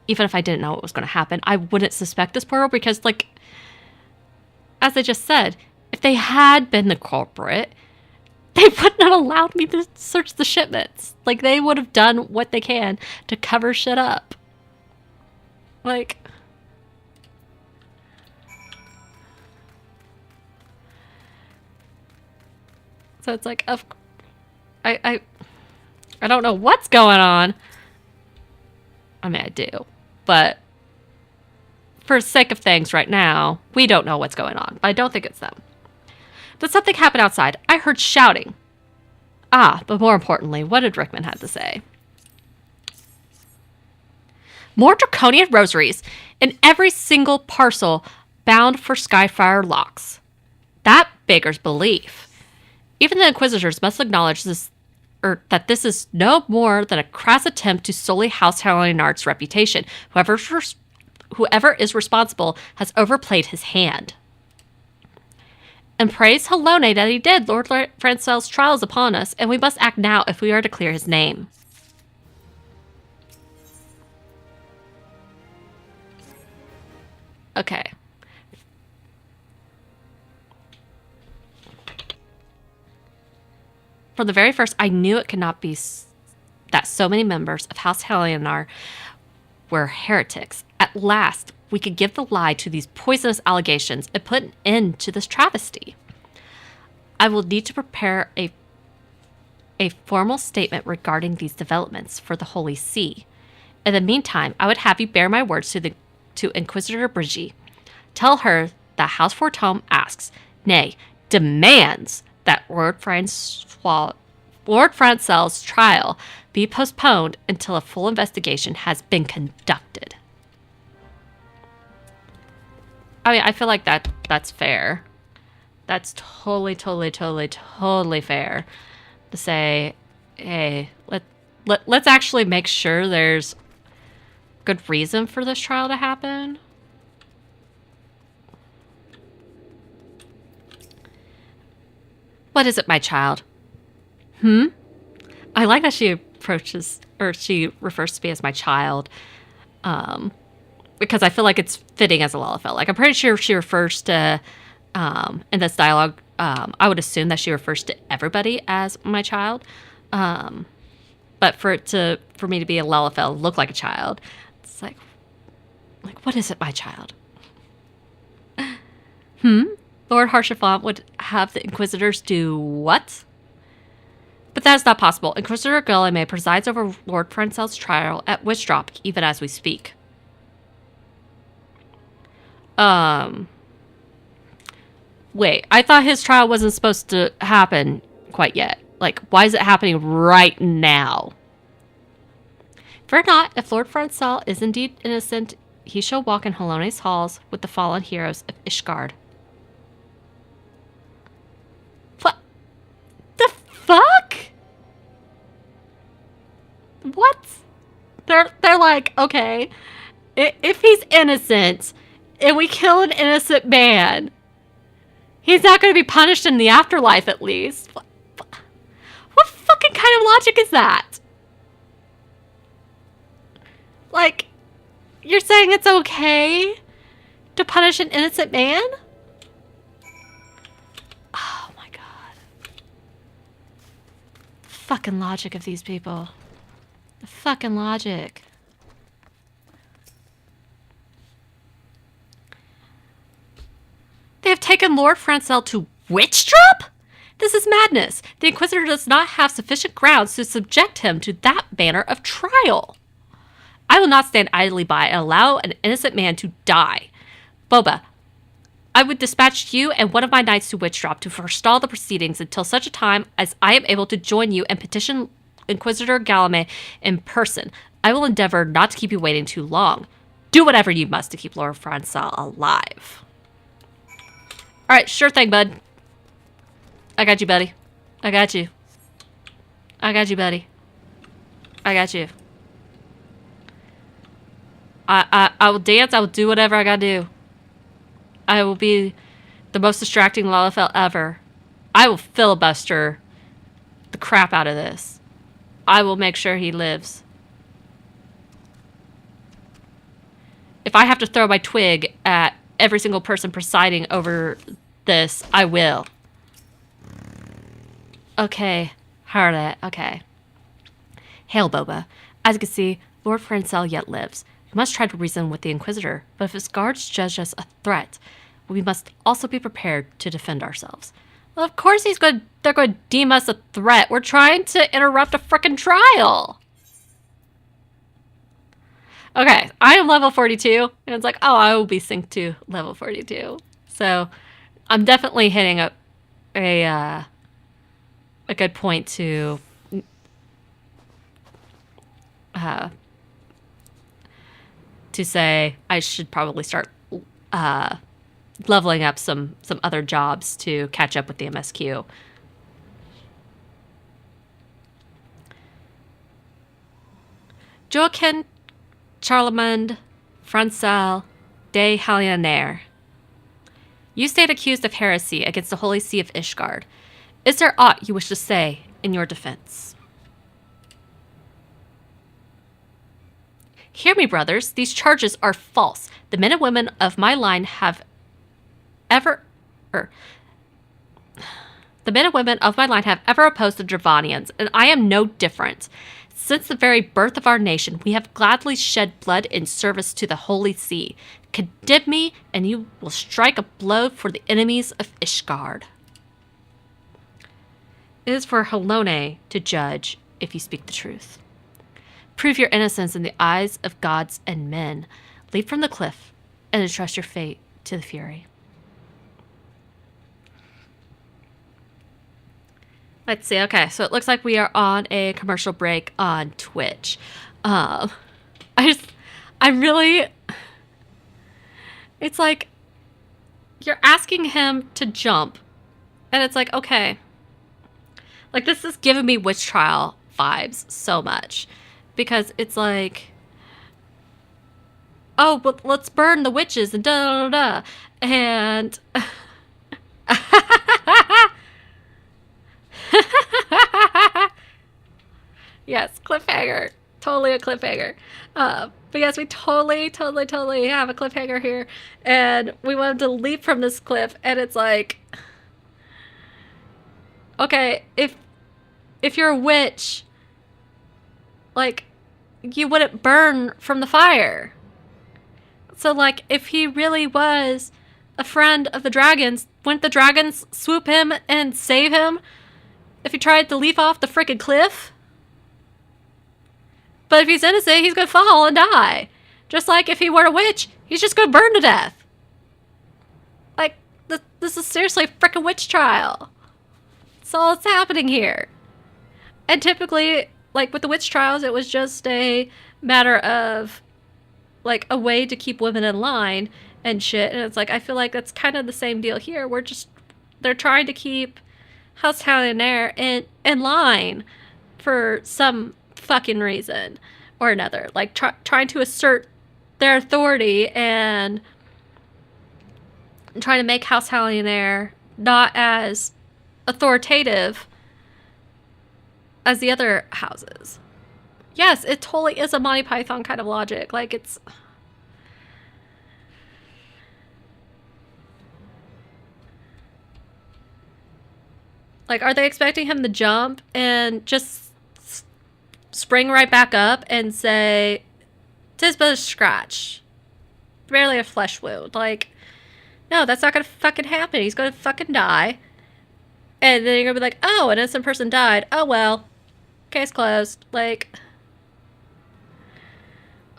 even if I didn't know what was going to happen, I wouldn't suspect this portal because, like, as I just said, if they had been the culprit, they wouldn't have allowed me to search the shipments. Like, they would have done what they can to cover shit up. Like, so it's like, I don't know what's going on. I mean, I do, but for the sake of things right now, we don't know what's going on. But I don't think it's them. But something happened outside. I heard shouting. Ah, but more importantly, what did Rickman have to say? More draconian rosaries in every single parcel bound for Skyfire locks. That beggars belief. Even the Inquisitors must acknowledge this, or that this is no more than a crass attempt to sully House Hallinard's reputation. Whoever is responsible has overplayed his hand. And praise Halone that he did. Lord Francel's trial is upon us, and we must act now if we are to clear his name. Okay. From the very first, I knew it could not be that so many members of House Hallinard were heretics. At last, we could give the lie to these poisonous allegations and put an end to this travesty. I will need to prepare a formal statement regarding these developments for the Holy See. In the meantime, I would have you bear my words to Inquisitor Brigitte. Tell her that House Fortome asks, nay, demands, that Lord Francel's trial be postponed until a full investigation has been conducted. I mean, I feel like that's fair. That's totally fair to say, hey, let's actually make sure there's good reason for this trial to happen. What is it, my child? I like that she approaches, or she refers to me as my child, because I feel like it's fitting as a Lalafell. Like, I'm pretty sure she refers to, in this dialogue, I would assume that she refers to everybody as my child. But for me to be a Lalafell, look like a child, it's like, what is it, my child? Lord Harshafont would have the Inquisitors do what? But that is not possible. Inquisitor Guilherme presides over Lord Francel's trial at Witchdrop, even as we speak. Wait, I thought his trial wasn't supposed to happen quite yet. Like, why is it happening right now? Fear not, if Lord Francel is indeed innocent, he shall walk in Halone's halls with the fallen heroes of Ishgard. What the fuck? What? They're like, okay, if he's innocent and we kill an innocent man, he's not going to be punished in the afterlife, at least. What fucking kind of logic is that? Like, you're saying it's okay to punish an innocent man? Oh my god. The fucking logic of these people. The fucking logic. They have taken Lord Francel to Witchdrop? This is madness. The Inquisitor does not have sufficient grounds to subject him to that manner of trial. I will not stand idly by and allow an innocent man to die. Boba, I would dispatch you and one of my knights to Witchdrop to forestall the proceedings until such a time as I am able to join you and petition Inquisitor Guilherme in person. I will endeavor not to keep you waiting too long. Do whatever you must to keep Lord Francel alive. Alright, sure thing, bud. I got you, buddy. I got you. I got you, buddy. I got you. I will dance. I will do whatever I gotta do. I will be the most distracting Lalafell ever. I will filibuster the crap out of this. I will make sure he lives. If I have to throw my twig at every single person presiding over this, I will. Okay. Harlot. Okay. Hail, Boba. As you can see, Lord Francel yet lives. We must try to reason with the Inquisitor, but if his guards judge us a threat, we must also be prepared to defend ourselves. Well, of course they're going to deem us a threat. We're trying to interrupt a frickin' trial. Okay, I am level 42, and it's like, oh, I will be synced to level 42. So, I'm definitely hitting a good point to say I should probably start leveling up some other jobs to catch up with the MSQ. Joachim Charlemagne Francel de Halionaire. You stand accused of heresy against the Holy See of Ishgard. Is there aught you wish to say in your defense? Hear me, brothers. These charges are false. The men and women of my line have ever opposed the Dravanians, and I am no different. Since the very birth of our nation, we have gladly shed blood in service to the Holy See. Condemn me, and you will strike a blow for the enemies of Ishgard. It is for Halone to judge if you speak the truth. Prove your innocence in the eyes of gods and men. Leap from the cliff and entrust your fate to the Fury. Let's see. Okay, so it looks like we are on a commercial break on Twitch. It's like you're asking him to jump, and it's like, okay, like this is giving me witch trial vibes so much, because it's like, oh, but let's burn the witches and da da da, and. Yes, cliffhanger. Totally a cliffhanger. But yes, we totally have a cliffhanger here. And we wanted to leap from this cliff, and it's like, okay, if you're a witch, like, you wouldn't burn from the fire. So, like, if he really was a friend of the dragons, wouldn't the dragons swoop him and save him if he tried to leap off the frickin' cliff? But if he's innocent, he's gonna fall and die. Just like if he were a witch, he's just gonna burn to death. Like, this is seriously a frickin' witch trial. That's all that's happening here. And typically, like with the witch trials, it was just a matter of, like, a way to keep women in line and shit. And it's like, I feel like that's kind of the same deal here. They're trying to keep House Halionaire in line for some fucking reason or another, like trying to assert their authority and trying to make House Halionaire not as authoritative as the other houses. Yes, it totally is a Monty Python kind of logic. Like, it's... Like, are they expecting him to jump and just spring right back up and say, "'Tis but a scratch. Barely a flesh wound"? Like, no, that's not gonna fucking happen. He's gonna fucking die. And then you're gonna be like, oh, an innocent person died. Oh, well. Case closed. Like,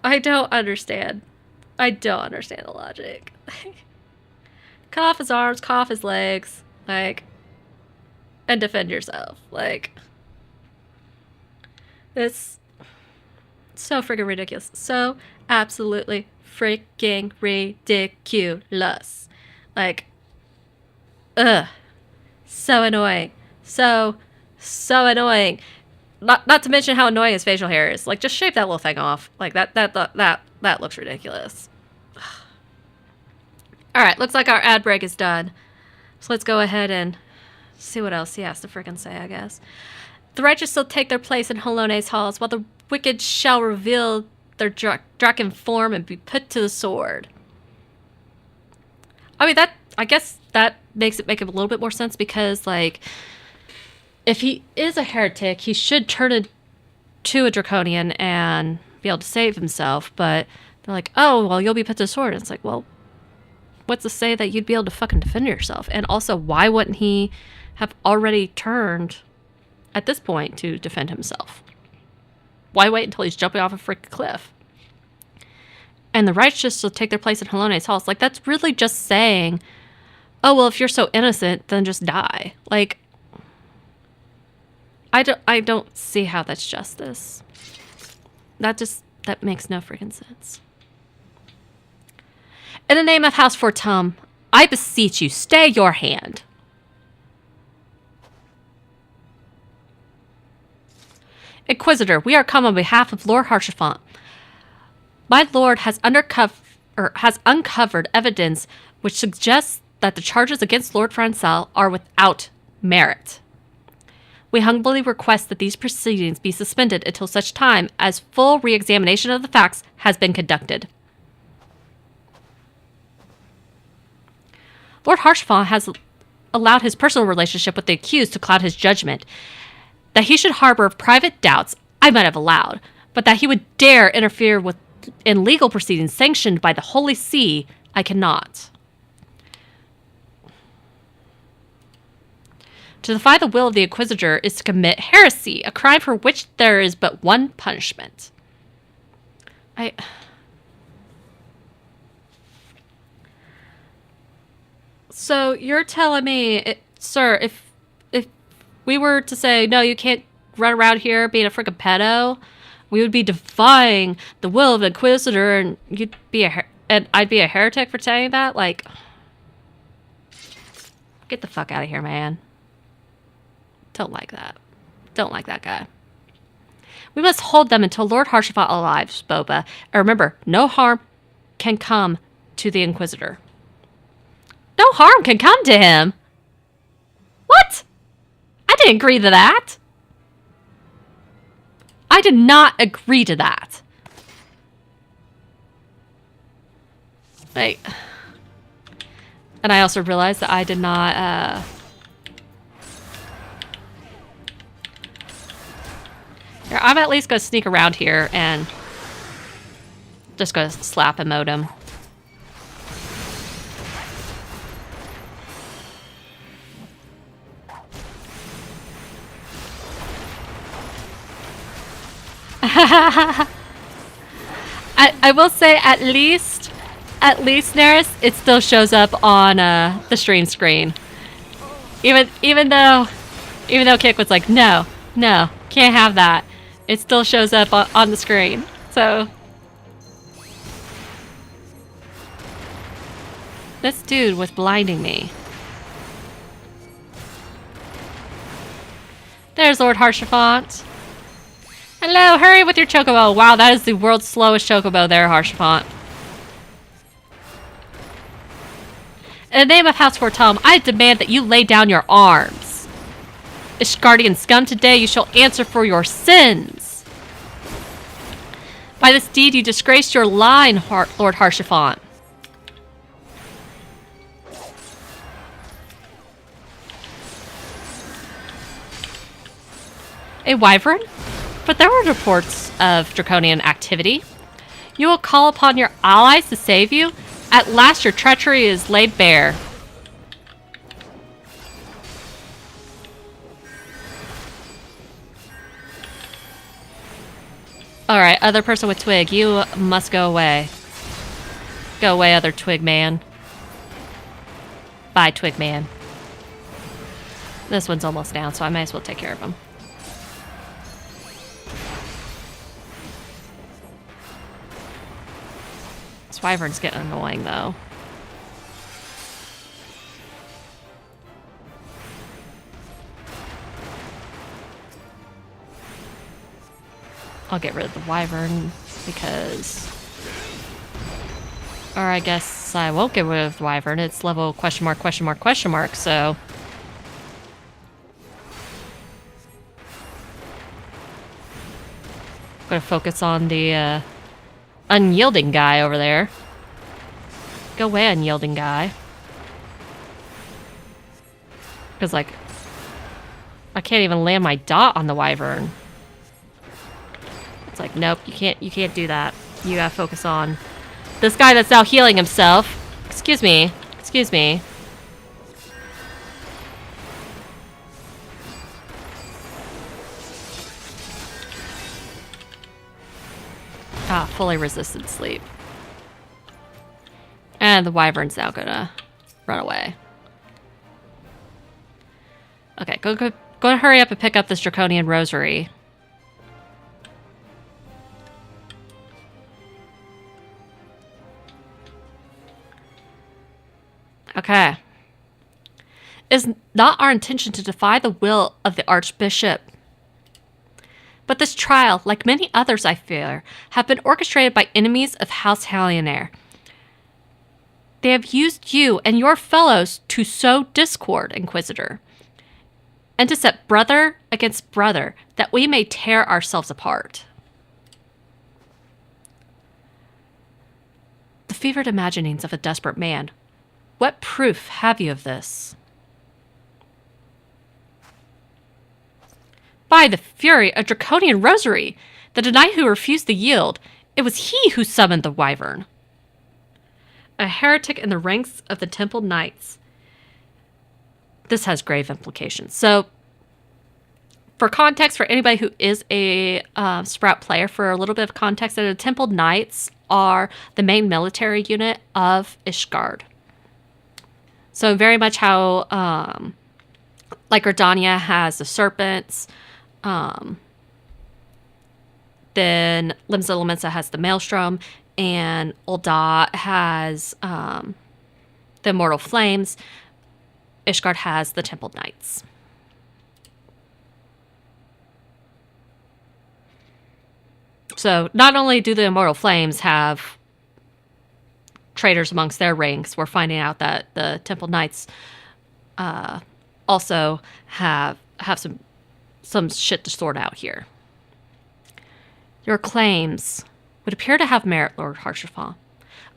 I don't understand. I don't understand the logic. Cut off his arms, cut off his legs. Like, and defend yourself. Like, it's so freaking ridiculous. So absolutely freaking ridiculous. Like, ugh. So annoying. So annoying. Not to mention how annoying his facial hair is. Like, just shave that little thing off. Like, that looks ridiculous. Alright, looks like our ad break is done. So let's go ahead and see what else he has to freaking say, I guess. The righteous shall take their place in Holone's halls, while the wicked shall reveal their draken form and be put to the sword. I mean, I guess that makes it make a little bit more sense because, like, if he is a heretic, he should turn into a draconian and be able to save himself. But they're like, oh, well, you'll be put to the sword. And it's like, well, what's to say that you'd be able to fucking defend yourself? And also, why wouldn't he have already turned at this point to defend himself? Why wait until he's jumping off a freaking cliff? And the righteous will take their place in Holone's halls. Like, that's really just saying, oh, well, if you're so innocent, then just die. Like, I don't see how that's justice. That makes no freaking sense. In the name of House Fortum, I beseech you, stay your hand. Inquisitor, we are come on behalf of Lord Haurchefant. My lord has uncovered evidence which suggests that the charges against Lord Francel are without merit. We humbly request that these proceedings be suspended until such time as full re-examination of the facts has been conducted. Lord Haurchefant has allowed his personal relationship with the accused to cloud his judgment. That he should harbor private doubts, I might have allowed, but that he would dare interfere in legal proceedings sanctioned by the Holy See, I cannot. To defy the will of the Inquisitor is to commit heresy, a crime for which there is but one punishment. So you're telling me, sir, if we were to say, no, you can't run around here being a freaking pedo, we would be defying the will of the Inquisitor, and I'd be a heretic for saying that? Like, get the fuck out of here, man. Don't like that. Don't like that guy. We must hold them until Lord Haurchefant arrives, Boba. And remember, no harm can come to the Inquisitor. No harm can come to him? What? I didn't agree to that. I did not agree to that. And I also realized that I did not, Here, I'm at least going to sneak around here and just going to slap a modem. I will say at least Neris, it still shows up on the stream screen. Even though Kick was like, no, can't have that. It still shows up on the screen. So this dude was blinding me. There's Lord Haurchefant. Hello, hurry with your chocobo. Wow, that is the world's slowest chocobo there, Haurchefant. In the name of House Fortum, I demand that you lay down your arms. Ishgardian scum, today you shall answer for your sins. By this deed, you disgraced your line, Lord Haurchefant. A wyvern? But there were reports of draconian activity. You will call upon your allies to save you? At last your treachery is laid bare. Alright, other person with twig, you must go away. Go away, other twig man. Bye, twig man. This one's almost down, so I may as well take care of him. This wyvern's getting annoying, though. I'll get rid of the wyvern because... Or I guess I won't get rid of the wyvern. It's level question mark, so... Gonna focus on the unyielding guy over there. Go away, unyielding guy. Because, like, I can't even land my dot on the wyvern. It's like, nope, you can't do that. You gotta focus on this guy that's now healing himself. Excuse me. Excuse me. Ah, fully resisted sleep. And the wyvern's now gonna run away. Okay, go hurry up and pick up this draconian rosary. Okay. It is not our intention to defy the will of the Archbishop. But this trial, like many others I fear, have been orchestrated by enemies of House Halionaire. They have used you and your fellows to sow discord, Inquisitor, and to set brother against brother, that we may tear ourselves apart. The fevered imaginings of a desperate man. What proof have you of this? By the fury, a draconian rosary! The knight who refused to yield. It was he who summoned the wyvern. A heretic in the ranks of the Temple Knights. This has grave implications. So, for context, for anybody who is a Sprout player, for a little bit of context, the Temple Knights are the main military unit of Ishgard. So very much how, like Gridania has the serpents, then Limsa Lominsa has the maelstrom, and Ul'dah has the immortal flames. Ishgard has the Temple Knights. So not only do the immortal flames have traitors amongst their ranks, we're finding out that the Temple Knights also have some shit to sort out here. Your claims would appear to have merit, Lord Harshafa.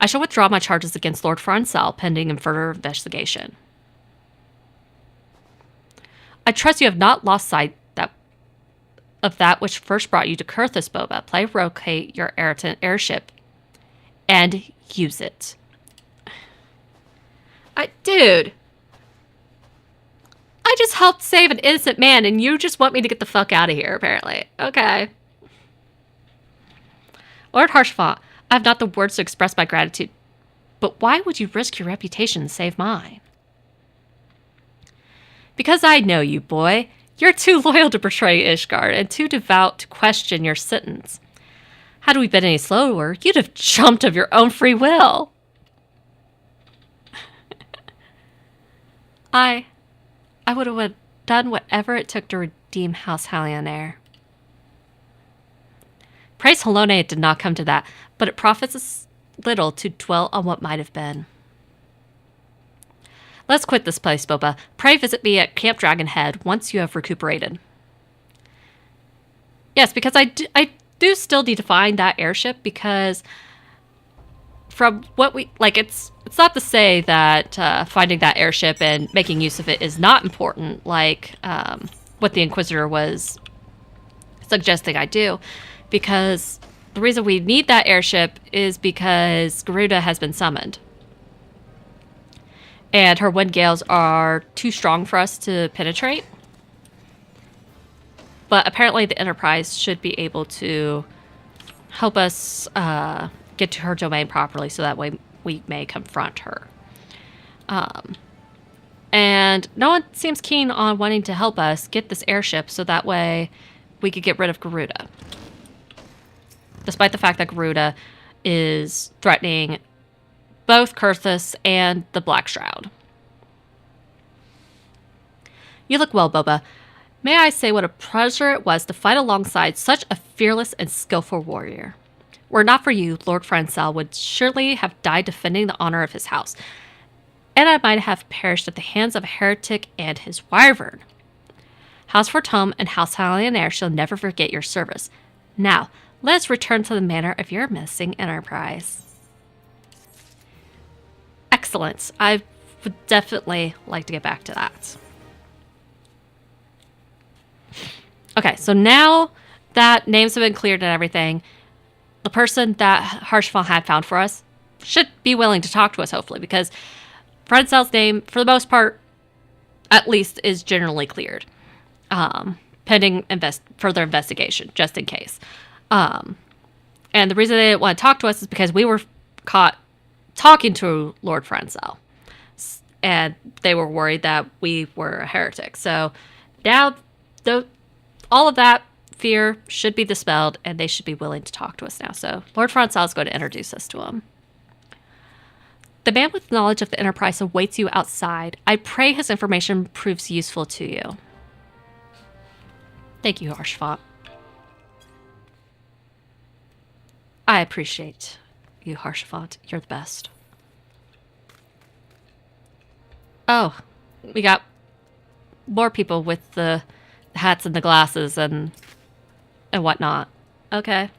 I shall withdraw my charges against Lord Francel pending further investigation. I trust you have not lost sight of that which first brought you to Kurthus, Boba. Play locate your airship and use it. Dude. I just helped save an innocent man and you just want me to get the fuck out of here, apparently. Okay. Lord Harshafa, I have not the words to express my gratitude, but why would you risk your reputation to save mine? Because I know you, boy. You're too loyal to betray Ishgard and too devout to question your sentence. Had we been any slower, you'd have jumped of your own free will. I would have done whatever it took to redeem House Halionaire. Praise Halone, it did not come to that, but it profits us little to dwell on what might have been. Let's quit this place, Boba. Pray visit me at Camp Dragonhead once you have recuperated. Yes, because I do still need to find that airship, because from what we... Like, it's not to say that finding that airship and making use of it is not important, like what the Inquisitor was suggesting I do, because the reason we need that airship is because Garuda has been summoned. And her wind gales are too strong for us to penetrate. But apparently the Enterprise should be able to help us get to her domain properly, so that way we may confront her. And no one seems keen on wanting to help us get this airship, so that way we could get rid of Garuda. Despite the fact that Garuda is threatening both Kurthus and the Black Shroud. You look well, Boba. May I say what a pleasure it was to fight alongside such a fearless and skillful warrior. Were it not for you, Lord Francel would surely have died defending the honor of his house, and I might have perished at the hands of a heretic and his wyvern. House Fortum and House Halionaire shall never forget your service. Now, Let's return to the manor of your missing enterprise. Excellent. I would definitely like to get back to that. Okay, so now that names have been cleared and everything, the person that Harshavan had found for us should be willing to talk to us, hopefully, because Frenzel's name, for the most part, at least, is generally cleared, pending further investigation, just in case. And the reason they didn't want to talk to us is because we were caught talking to Lord Frenzel, and they were worried that we were a heretic. So now, all of that fear should be dispelled, and they should be willing to talk to us now. So Lord Frenzel is going to introduce us to him. The man with knowledge of the Enterprise awaits you outside. I pray his information proves useful to you. Thank you, Harshavan. I appreciate you, Harshavan. You're the best. Oh, we got more people with the hats and the glasses and whatnot. Okay.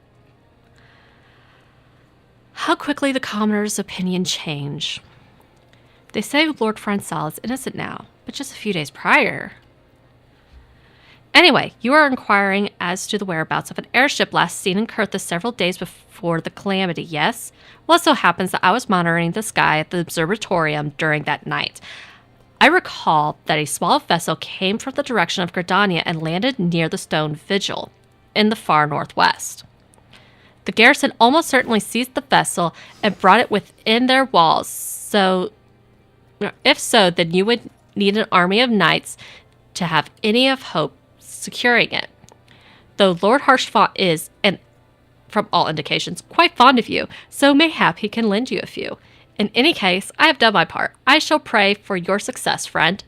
How quickly the commoner's opinion change. They say Lord Frenzel is innocent now, but just a few days prior. Anyway, you are inquiring as to the whereabouts of an airship last seen in Kurthus several days before the calamity, yes? Well, it so happens that I was monitoring the sky at the observatorium during that night. I recall that a small vessel came from the direction of Gridania and landed near the stone vigil in the far northwest. The garrison almost certainly seized the vessel and brought it within their walls, so if so, then you would need an army of knights to have any of hope securing it. Though Lord Harshavan is, and from all indications, quite fond of you, so mayhap he can lend you a few. In any case, I have done my part. I shall pray for your success, friend.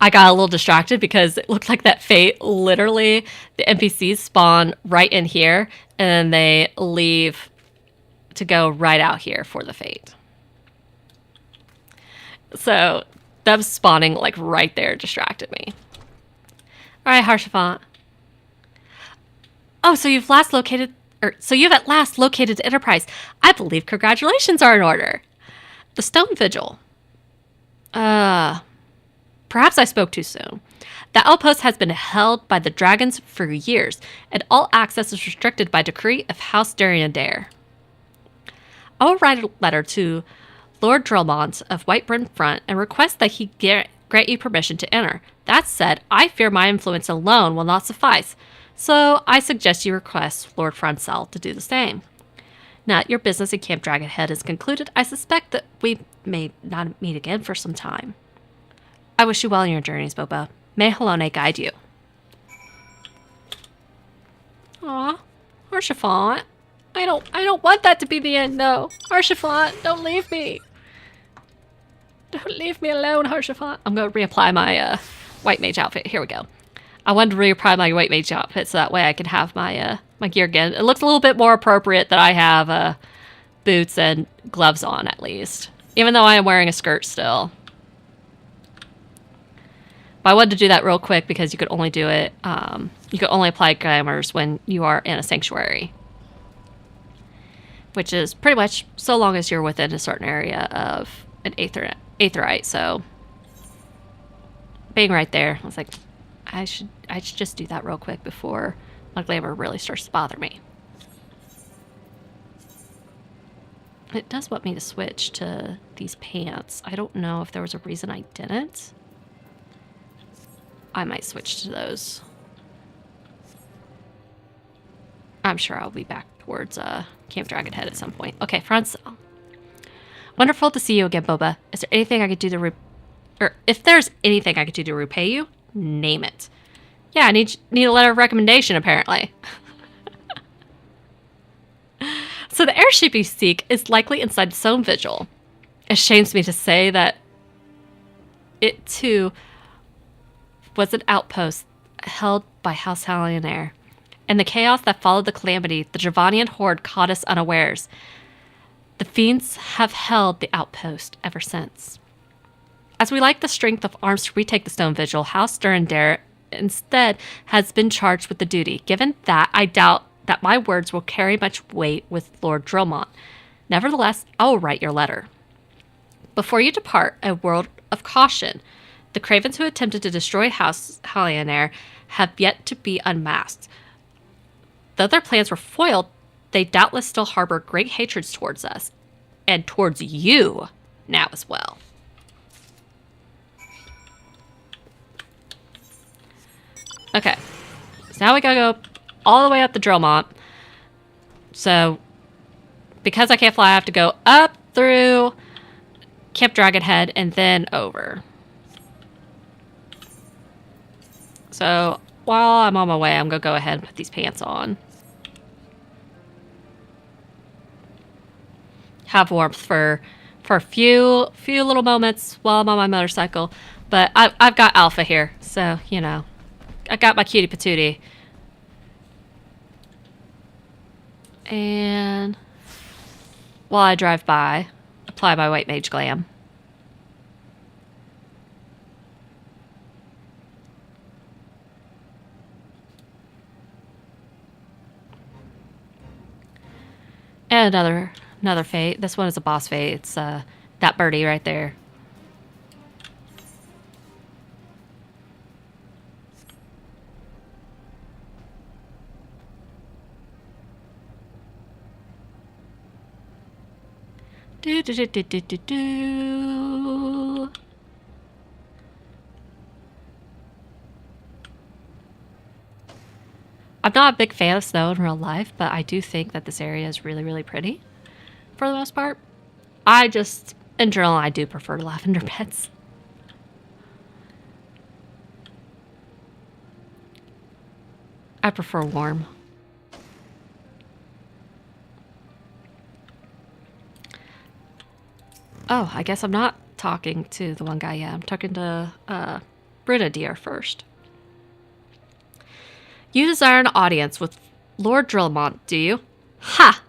I got a little distracted because it looked like that fate, literally, the NPCs spawn right in here, and then they leave to go right out here for the fate. So, them spawning, like, right there distracted me. Alright, Harshavan. Oh, so you've at last located the Enterprise. I believe congratulations are in order. The Stone Vigil. Perhaps I spoke too soon. The outpost has been held by the dragons for years, and all access is restricted by decree of House Dariandare. I will write a letter to Lord Drillmont of Whiteburn Front and request that he grant you permission to enter. That said, I fear my influence alone will not suffice, so I suggest you request Lord Frenzel to do the same. Now that your business in Camp Dragonhead is concluded, I suspect that we may not meet again for some time. I wish you well in your journeys, Boba. May Halone guide you. Aw, Harshavan. I don't want that to be the end, though. Harshavan, don't leave me. Don't leave me alone, Harshavan. I'm going to reapply my white mage outfit. Here we go. I wanted to reapply my white mage outfit so that way I could have my my gear again. It looks a little bit more appropriate that I have boots and gloves on, at least. Even though I am wearing a skirt still. But I wanted to do that real quick because you could only do it, you could only apply glamours when you are in a sanctuary. Which is pretty much so long as you're within a certain area of an aetheryte, so being right there, I was like, I should just do that real quick before my glamour really starts to bother me. It does want me to switch to these pants. I don't know if there was a reason I didn't. I might switch to those. I'm sure I'll be back towards Camp Dragonhead at some point. Okay, Frenzel. Wonderful to see you again, Boba. Is there anything I could do to if there's anything I could do to repay you, name it. Yeah, I need a letter of recommendation, apparently. So the airship you seek is likely inside the Stone Vigil. It shames me to say that it, too, was an outpost held by House Halionaire. In the chaos that followed the calamity, the Javanian horde caught us unawares. The fiends have held the outpost ever since. As we lack the strength of arms to retake the Stone Vigil, House Durandare instead has been charged with the duty. Given that, I doubt that my words will carry much weight with Lord Dromont. Nevertheless, I will write your letter. Before you depart, a word of caution. The cravens who attempted to destroy House Hallionaire have yet to be unmasked. Though their plans were foiled, they doubtless still harbor great hatreds towards us. And towards you now as well. Okay. So now we gotta go all the way up the Dromont. So, because I can't fly, I have to go up through Camp Dragonhead and then over. So, while I'm on my way, I'm gonna go ahead and put these pants on. Have warmth for a few little moments while I'm on my motorcycle. But I've got Alpha here, so, you know. I got my cutie patootie. And while I drive by, apply my White Mage Glam. And another fate. This one is a boss fate. It's that birdie right there. Do do do do do do do. I'm not a big fan of snow in real life, but I do think that this area is really, really pretty for the most part. In general, I do prefer lavender beds. I prefer warm. Oh, I guess I'm not talking to the one guy yet. I'm talking to Brigadier first. You desire an audience with Lord Dromont, do you? Ha!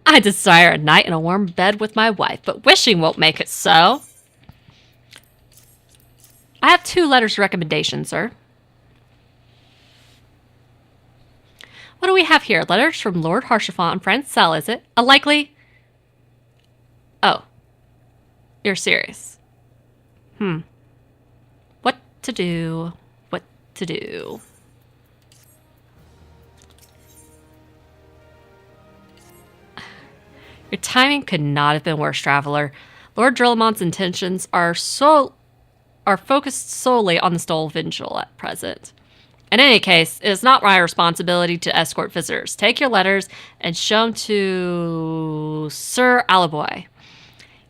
I desire a night in a warm bed with my wife, but wishing won't make it so. I have 2 letters of recommendation, sir. What do we have here? Letters from Lord Haurchefant and Francel, is it? A likely... Oh. You're serious. What to do? What to do? Your timing could not have been worse, traveler. Lord Dromont's intentions are focused solely on the Stole Vigil at present. In any case, it is not my responsibility to escort visitors. Take your letters and show them to Sir Alaboy.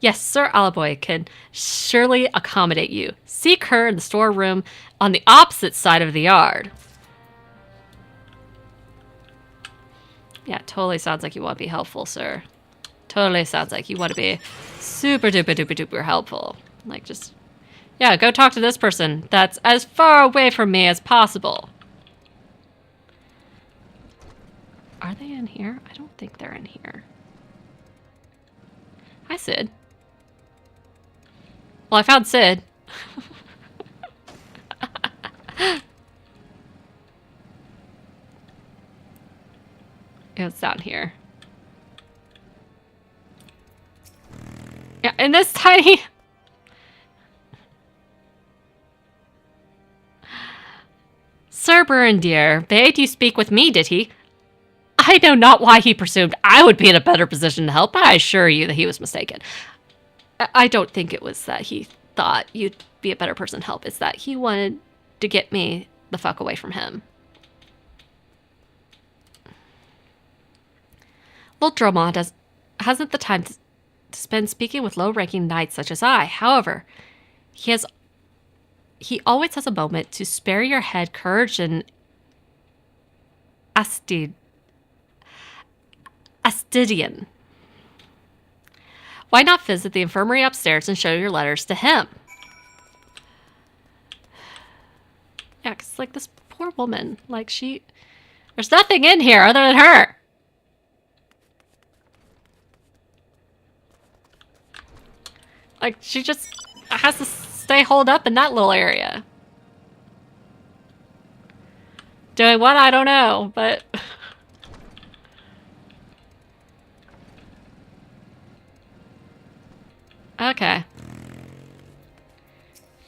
Yes, Sir Alaboy can surely accommodate you. Seek her in the storeroom on the opposite side of the yard. Yeah, totally sounds like you want to be helpful, sir. Totally sounds like you want to be super duper duper duper helpful. Like just, yeah, go talk to this person that's as far away from me as possible. Are they in here? I don't think they're in here. Hi, Sid. Well, I found Sid. It's down here. Yeah, in this tiny... Sir Burendier bade you speak with me, did he? I know not why he presumed I would be in a better position to help, but I assure you that he was mistaken. I don't think it was that he thought you'd be a better person to help. It's that he wanted to get me the fuck away from him. Lord Dromont hasn't the time to spend speaking with low-ranking knights such as I. However, he always has a moment to spare your head courage and Astidian. Why not visit the infirmary upstairs and show your letters to him? Yeah, because, like, this poor woman, like, there's nothing in here other than her. Like, she just has to stay holed up in that little area. Doing what? I don't know, but... Okay.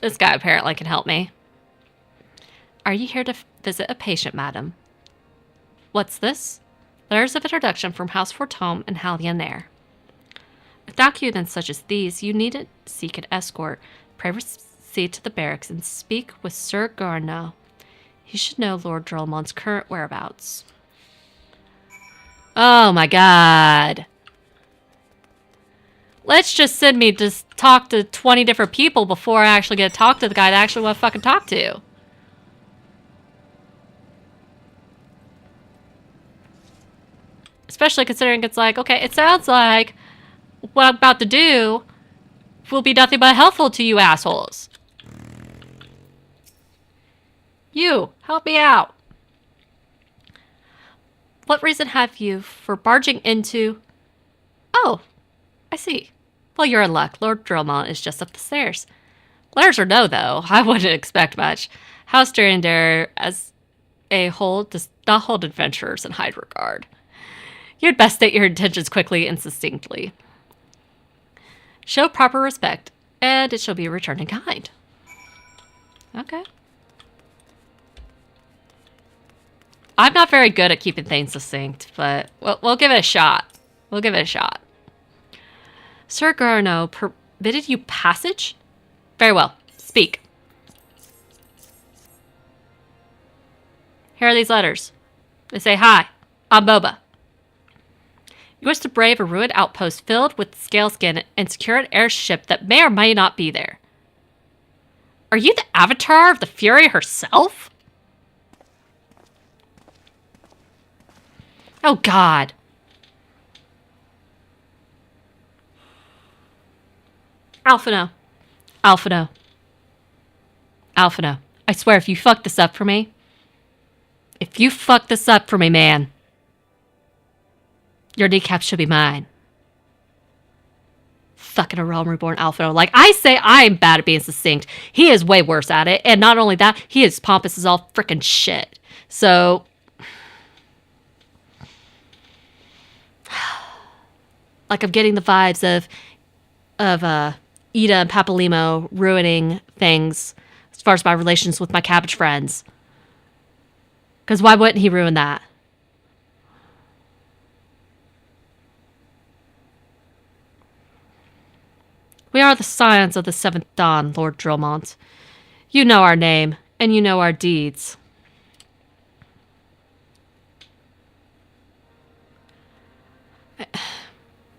This guy apparently can help me. Are you here to visit a patient, madam? What's this? Letters of introduction from House Fortome and Hallianair. With documents such as these, you needn't seek an escort. Pray proceed to the barracks and speak with Sir GOOOO. He should know Lord Drillmont's current whereabouts. Oh my god. Let's just send me to talk to 20 different people before I actually get to talk to the guy that I actually want to fucking talk to. Especially considering it's like, okay, it sounds like what I'm about to do will be nothing but helpful to you assholes. You, help me out. What reason have you for barging into... Oh, I see. Well, you're in luck. Lord Drillmont is just up the stairs. Letters or no, though, I wouldn't expect much. House Durandare, as a whole, does not hold adventurers in high regard. You'd best state your intentions quickly and succinctly. Show proper respect, and it shall be returned in kind. Okay. I'm not very good at keeping things succinct, but we'll give it a shot. We'll give it a shot. Sir GOOOO permitted you passage? Very well. Speak. Here are these letters. They say, hi, I'm Boba. You wish to brave a ruined outpost filled with scaleskin and secure an airship that may or may not be there. Are you the avatar of the Fury herself? Oh, God. Alphino. Alphino. Alphino. I swear, if you fuck this up for me... If you fuck this up for me, man... Your kneecap should be mine. Fucking a Realm Reborn Alphino. Like, I say I'm bad at being succinct. He is way worse at it. And not only that, he is pompous as all freaking shit. So... Like, I'm getting the vibes of Ida and Papalimo ruining things as far as my relations with my cabbage friends. Because why wouldn't he ruin that? We are the scions of the Seventh Dawn, Lord Drillmont. You know our name, and you know our deeds.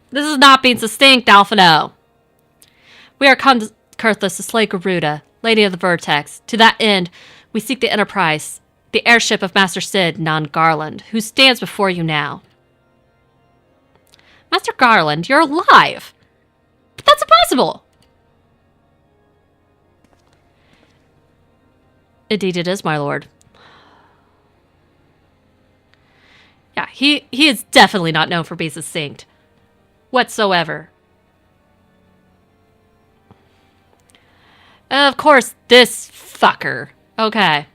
This is not being succinct, Alphino. We are come to Kurthus to slay Garuda, Lady of the Vertex. To that end, we seek the Enterprise, the airship of Master Sid, Non Garland, who stands before you now. Master Garland, you're alive! But that's impossible! Indeed it is, my lord. Yeah, he is definitely not known for being succinct. Whatsoever. Of course, this fucker. Okay.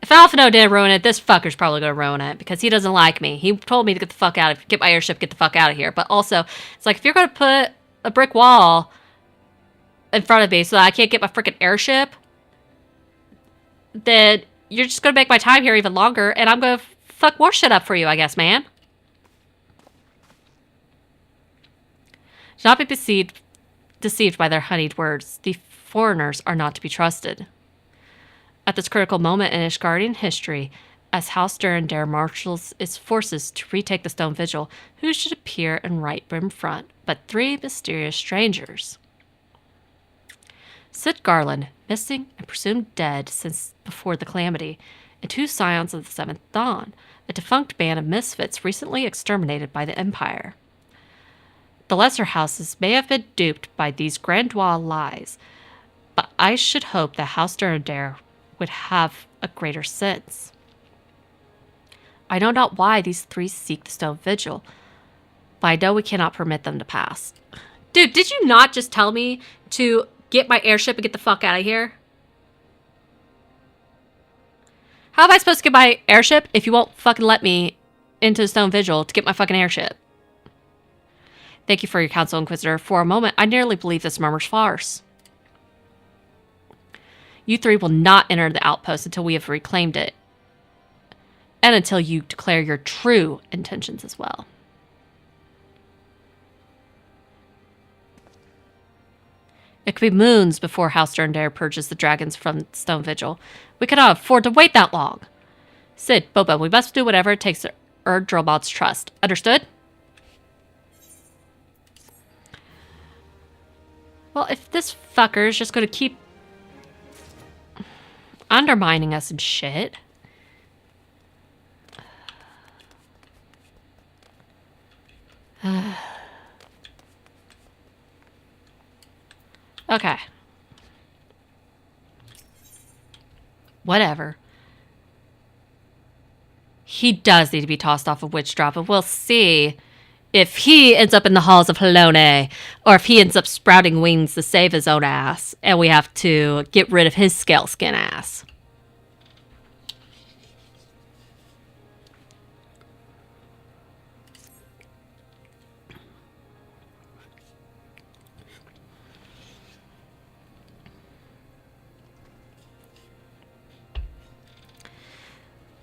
If Alphino didn't ruin it, this fucker's probably gonna ruin it because he doesn't like me. He told me to get the fuck out of, get my airship, get the fuck out of here. But also, it's like if you're gonna put a brick wall in front of me so that I can't get my freaking airship, then you're just gonna make my time here even longer, and I'm gonna fuck more shit up for you, I guess, man. Do not be deceived by their honeyed words. The foreigners are not to be trusted. At this critical moment in Ishgardian history, as House Durandare marshals its forces to retake the Stone Vigil, who should appear in right brim front but 3 mysterious strangers? Sid Garland, missing and presumed dead since before the Calamity, and 2 scions of the Seventh Dawn, a defunct band of misfits recently exterminated by the Empire. The lesser houses may have been duped by these grandiose lies, but I should hope that House Durandare would have a greater sense. I know not why these 3 seek the Stone Vigil, but I know we cannot permit them to pass. Dude, did you not just tell me to get my airship and get the fuck out of here? How am I supposed to get my airship if you won't fucking let me into the Stone Vigil to get my fucking airship? Thank you for your counsel, Inquisitor. For a moment, I nearly believed this murmur's farce. You three will not enter the outpost until we have reclaimed it. And until you declare your true intentions as well. It could be moons before House Sterndare purges the dragons from Stone Vigil. We cannot afford to wait that long. Sid, Boba, we must do whatever it takes to earn Dromod's trust. Understood? Well, if this fucker is just going to keep undermining us and shit. Okay. Whatever. He does need to be tossed off a witch drop, and we'll see if he ends up in the halls of Halone, or if he ends up sprouting wings to save his own ass, and we have to get rid of his scale skin ass.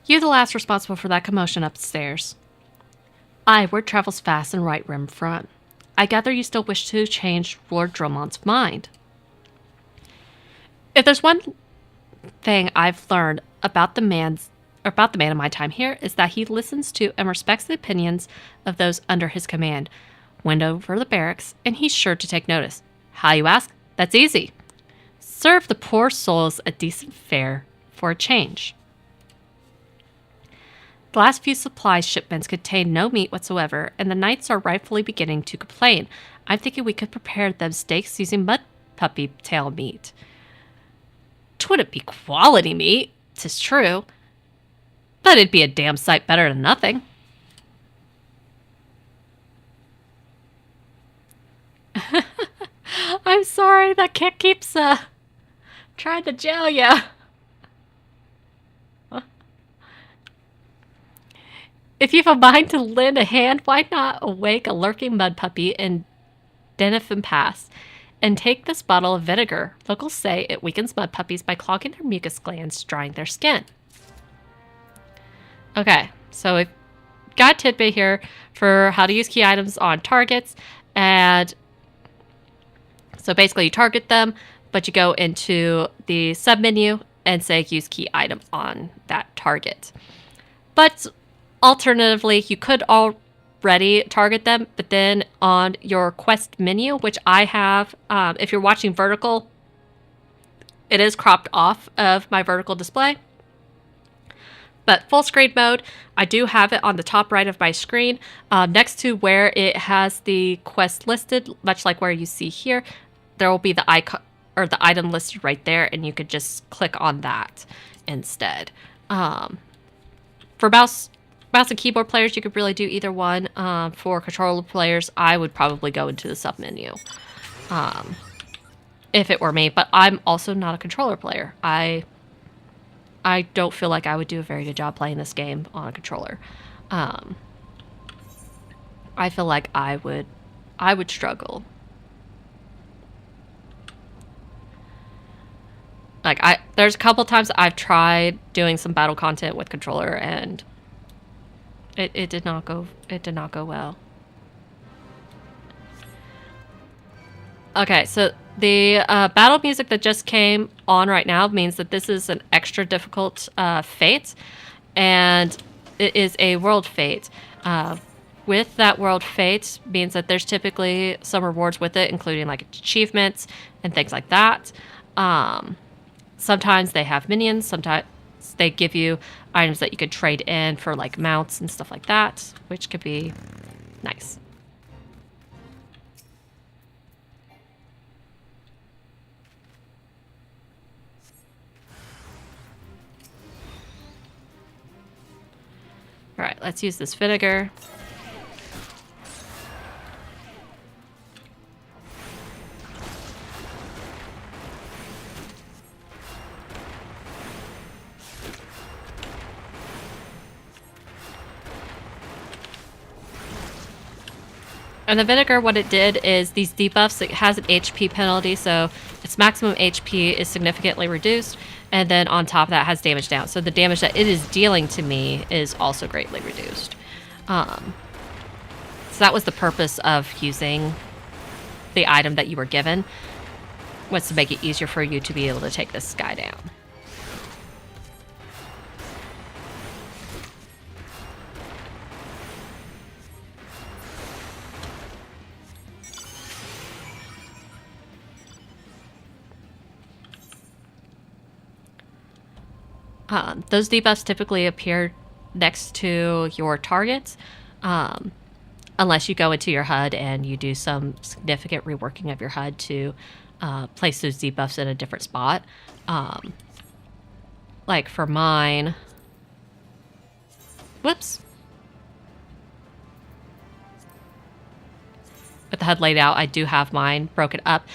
You the last responsible for that commotion upstairs. Aye, word travels fast and right rim front. I gather you still wish to change Lord Dromond's mind. If there's one thing I've learned about the man in my time here is that he listens to and respects the opinions of those under his command. Went over the barracks, and he's sure to take notice. How, you ask? That's easy. Serve the poor souls a decent fare for a change. The last few supply shipments contain no meat whatsoever, and the knights are rightfully beginning to complain. I'm thinking we could prepare them steaks using mud puppy tail meat. 'Twouldn't be quality meat, 'tis true, but it'd be a damn sight better than nothing. I'm sorry, that cat keeps trying to jail ya. If you've a mind to lend a hand, why not awake a lurking mud puppy in Denifin Pass and take this bottle of vinegar. Locals say it weakens mud puppies by clogging their mucus glands, drying their skin. Okay, so we've got a tidbit here for how to use key items on targets. And so basically you target them, but you go into the submenu and say use key item on that target. But alternatively, you could already target them, but then on your quest menu, which I have, if you're watching vertical, it is cropped off of my vertical display. But full screen mode, I do have it on the top right of my screen, next to where it has the quest listed, much like where you see here. There will be the icon or the item listed right there, and you could just click on that instead. For mouse and keyboard players, you could really do either one. For controller players, I would probably go into the sub menu, if it were me. But I'm also not a controller player. I don't feel like I would do a very good job playing this game on a controller. I feel like I would struggle. Like there's a couple times I've tried doing some battle content with controller, and it did not go well. Okay, so the battle music that just came on right now means that this is an extra difficult fate, and it is a world fate. With that world fate means that there's typically some rewards with it, including like achievements and things like that. Sometimes they have minions, sometimes they give you items that you could trade in for like mounts and stuff like that, which could be nice. All right, let's use this vinegar. And the vinegar, what it did is these debuffs, it has an HP penalty, so its maximum HP is significantly reduced, and then on top of that has damage down. So the damage that it is dealing to me is also greatly reduced. So that was the purpose of using the item that you were given, was to make it easier for you to be able to take this guy down. Those debuffs typically appear next to your targets, unless you go into your HUD and you do some significant reworking of your HUD to place those debuffs in a different spot. Like for mine... Whoops. With the HUD laid out, I do have mine broken up,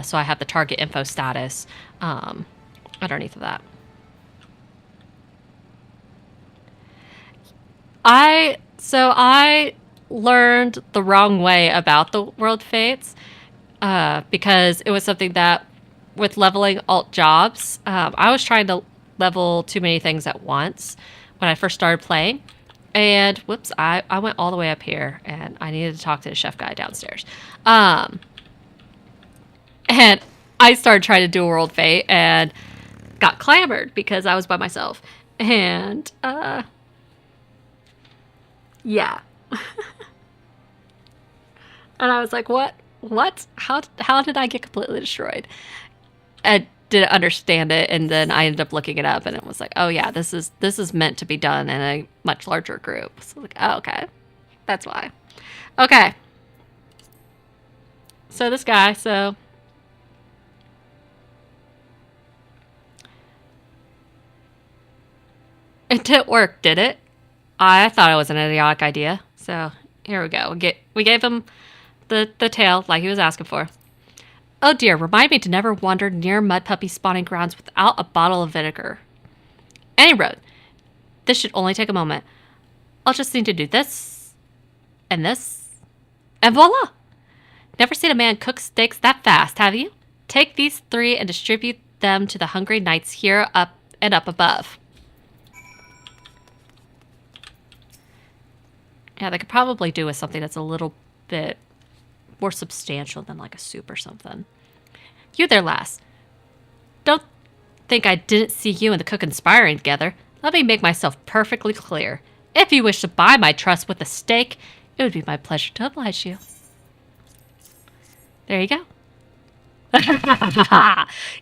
so I have the target info status underneath of that. I learned the wrong way about the World Fates because it was something that, with leveling alt jobs, I was trying to level too many things at once when I first started playing. And whoops, I went all the way up here, and I needed to talk to the chef guy downstairs. And I started trying to do a World Fate and got clamored because I was by myself. And yeah. And I was like, what? How did I get completely destroyed? I didn't understand it, and then I ended up looking it up, and it was like, oh yeah, this is meant to be done in a much larger group. So like, oh, okay. That's why. Okay. So this guy, it didn't work, did it? I thought it was an idiotic idea. So here we go. We gave him the tail like he was asking for. Oh dear, remind me to never wander near mud puppy spawning grounds without a bottle of vinegar. Any road. This should only take a moment. I'll just need to do this, and voila! Never seen a man cook steaks that fast, have you? Take these 3 and distribute them to the hungry knights here up above. Yeah, they could probably do with something that's a little bit more substantial than like a soup or something. You there, lass. Don't think I didn't see you and the cook conspiring together. Let me make myself perfectly clear. If you wish to buy my trust with a steak, it would be my pleasure to oblige you. There you go.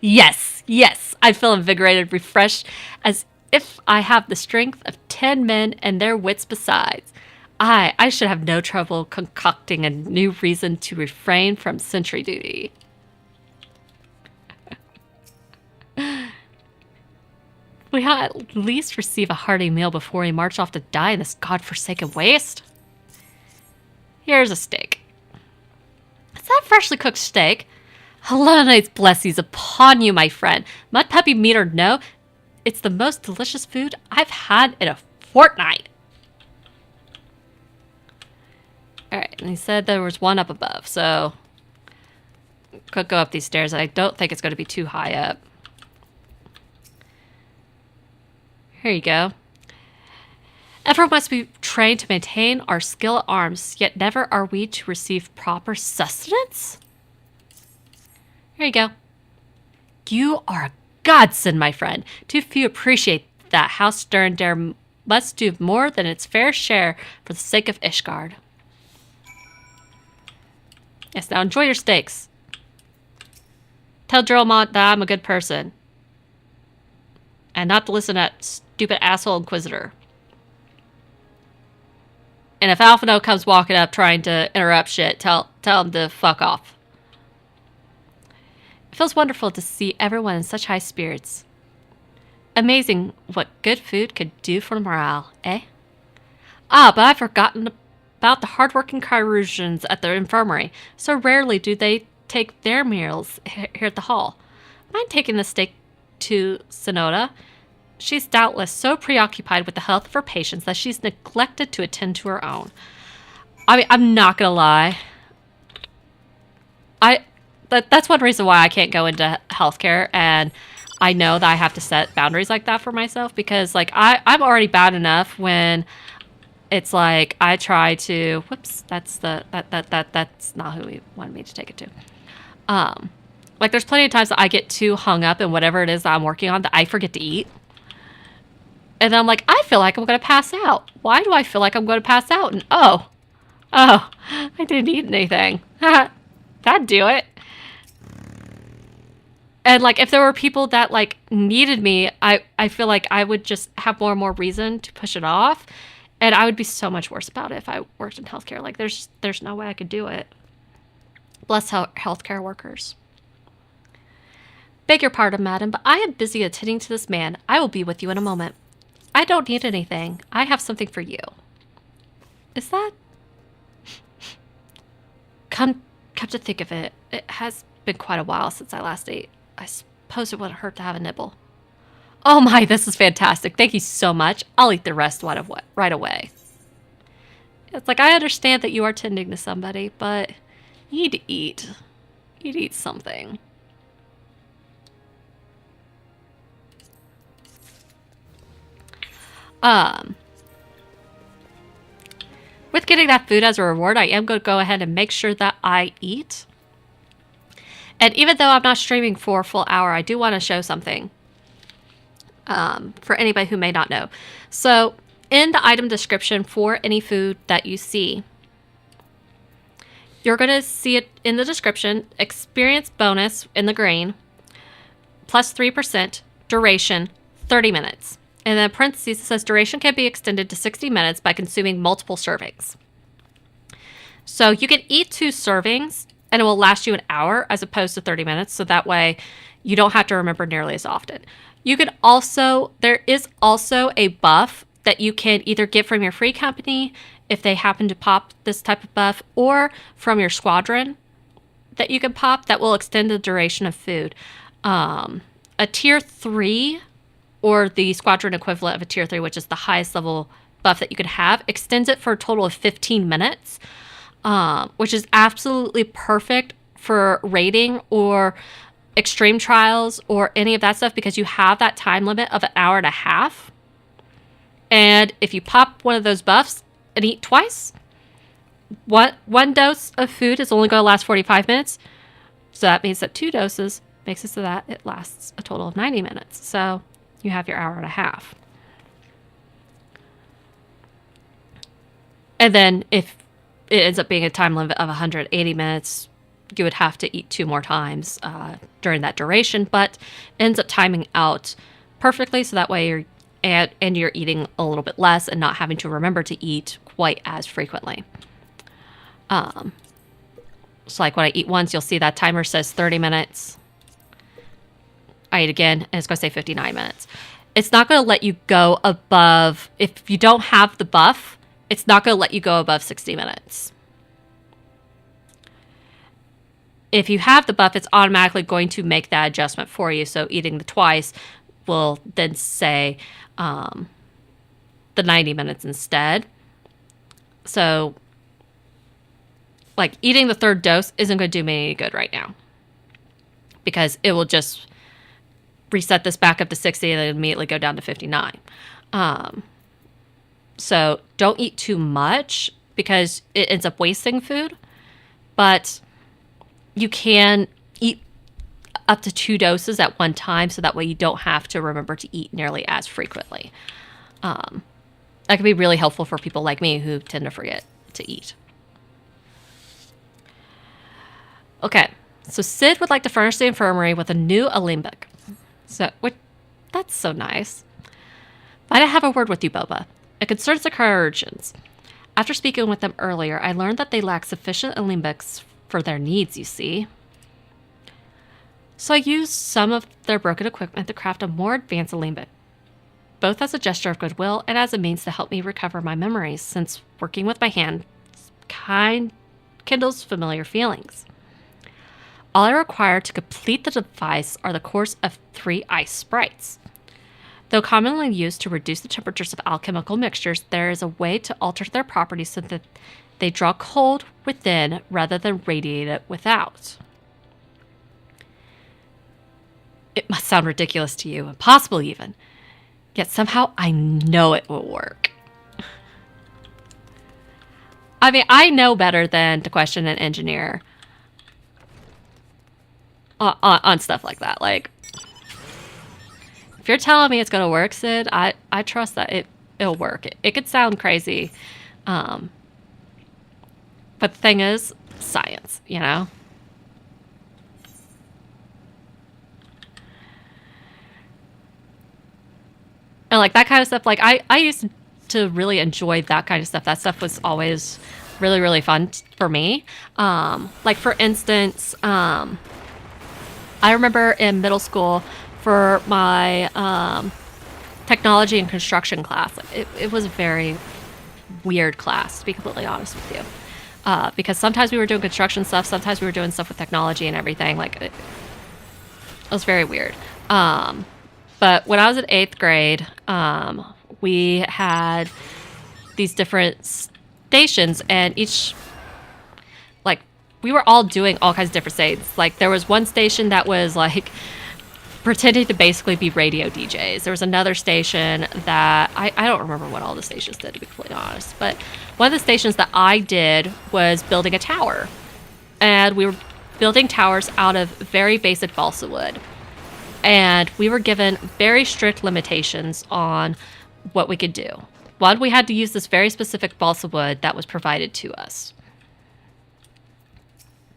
Yes. I feel invigorated, refreshed, as if I have the strength of 10 men and their wits besides. I should have no trouble concocting a new reason to refrain from sentry duty. We ought at least receive a hearty meal before we march off to die in this godforsaken waste. Here's a steak. Is that freshly cooked steak? Helenite's blessings upon you, my friend. Mud puppy meat or no, it's the most delicious food I've had in a fortnight. Alright, and he said there was one up above, so could go up these stairs. I don't think it's going to be too high up. Here you go. Everyone must be trained to maintain our skill at arms, yet never are we to receive proper sustenance? Here you go. You are a godsend, my friend. Too few appreciate that House Stern dare must do more than its fair share for the sake of Ishgard. Yes, now enjoy your steaks. Tell Geralmont that I'm a good person. And not to listen to that stupid asshole Inquisitor. And if Alphino comes walking up trying to interrupt shit, tell him to fuck off. It feels wonderful to see everyone in such high spirits. Amazing what good food could do for morale, eh? Ah, but I've forgotten about the hard-working Chirurgians at the infirmary. So rarely do they take their meals here at the hall. Mind taking the steak to Sonoda? She's doubtless so preoccupied with the health of her patients that she's neglected to attend to her own. I mean, I'm not gonna lie. That's one reason why I can't go into healthcare, and I know that I have to set boundaries like that for myself, because like I'm already bad enough when it's like I try to, whoops, that's not who he wanted me to take it to. Like there's plenty of times that I get too hung up in whatever it is that I'm working on that I forget to eat. And I'm like, I feel like I'm going to pass out. Why do I feel like I'm going to pass out? And oh, I didn't eat anything. That'd do it. And like if there were people that like needed me, I feel like I would just have more and more reason to push it off. And I would be so much worse about it if I worked in healthcare. Like there's no way I could do it. Bless healthcare workers. Beg your pardon, madam, but I am busy attending to this man. I will be with you in a moment. I don't need anything. I have something for you. Is that? Come to think of it, it has been quite a while since I last ate. I suppose it wouldn't hurt to have a nibble. Oh my, this is fantastic. Thank you so much. I'll eat the rest right away. It's like, I understand that you are tending to somebody, but you need to eat. You need to eat something. With getting that food as a reward, I am going to go ahead and make sure that I eat. And even though I'm not streaming for a full hour, I do want to show something for anybody who may not know. So in the item description for any food that you see, you're going to see it in the description, experience bonus in the green, plus 3%, duration, 30 minutes. And then parentheses, it says duration can be extended to 60 minutes by consuming multiple servings. So you can eat 2 servings and it will last you an hour as opposed to 30 minutes. So that way you don't have to remember nearly as often. You can also, there is also a buff that you can either get from your free company if they happen to pop this type of buff, or from your squadron that you can pop that will extend the duration of food. A tier 3, or the squadron equivalent of a tier 3, which is the highest level buff that you could have, extends it for a total of 15 minutes, which is absolutely perfect for raiding or extreme trials or any of that stuff, because you have that time limit of an hour and a half. And if you pop one of those buffs and eat twice, one dose of food is only going to last 45 minutes. So that means that 2 doses makes it so that it lasts a total of 90 minutes. So you have your hour and a half. And then if it ends up being a time limit of 180 minutes, you would have to eat 2 more times during that duration, but it ends up timing out perfectly, so that way you're eating a little bit less and not having to remember to eat quite as frequently. So like when I eat once, you'll see that timer says 30 minutes. I eat again, and it's going to say 59 minutes. It's not going to let you go above, if you don't have the buff, it's not going to let you go above 60 minutes. If you have the buff, it's automatically going to make that adjustment for you. So eating the twice will then say the 90 minutes instead. So like eating the 3rd dose isn't going to do me any good right now, because it will just reset this back up to 60 and then immediately go down to 59. So don't eat too much, because it ends up wasting food. But you can eat up to 2 doses at one time, so that way you don't have to remember to eat nearly as frequently. That can be really helpful for people like me who tend to forget to eat. Okay, so Sid would like to furnish the infirmary with a new alembic. So, that's so nice. Might I have a word with you, Boba? It concerns the Cryourgins. After speaking with them earlier, I learned that they lack sufficient alembics for their needs, you see. So I used some of their broken equipment to craft a more advanced alembic, both as a gesture of goodwill and as a means to help me recover my memories, since working with my hand kindles familiar feelings. All I require to complete the device are the cores of 3 ice sprites. Though commonly used to reduce the temperatures of alchemical mixtures, there is a way to alter their properties so that they draw cold within rather than radiate it without. It must sound ridiculous to you, impossible even. Yet somehow I know it will work. I mean, I know better than to question an engineer on stuff like that. Like, if you're telling me it's going to work, Sid, I trust that it'll work. It could sound crazy. But the thing is, science, you know? And like that kind of stuff, like I used to really enjoy that kind of stuff. That stuff was always really, really fun for me. Like for instance, I remember in middle school for my technology and construction class, it was a very weird class, to be completely honest with you. Because sometimes we were doing construction stuff, sometimes we were doing stuff with technology and everything. Like it was very weird. But when I was in 8th grade, we had these different stations, and each, like, we were all doing all kinds of different things. Like, there was one station that was, like, pretending to basically be radio DJs. There was another station that, I don't remember what all the stations did, to be completely honest. But one of the stations that I did was building a tower. And we were building towers out of very basic balsa wood. And we were given very strict limitations on what we could do. One, we had to use this very specific balsa wood that was provided to us.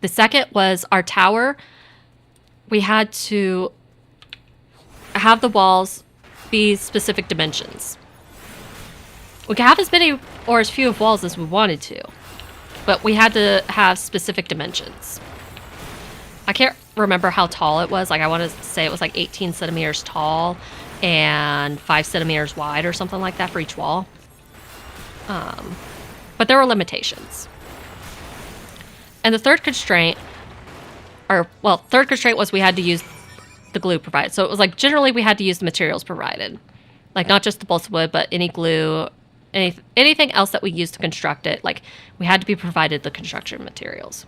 The second was our tower. We had to have the walls be specific dimensions. We could have as many or as few of walls as we wanted to, but we had to have specific dimensions. I can't remember how tall it was. Like, I want to say it was like 18 centimeters tall and 5 centimeters wide or something like that for each wall. But there were limitations. And the third constraint, third constraint was we had to use the glue provided. So it was like generally we had to use the materials provided. Like not just the balsa wood, but any glue, anything else that we used to construct it. Like we had to be provided the construction materials.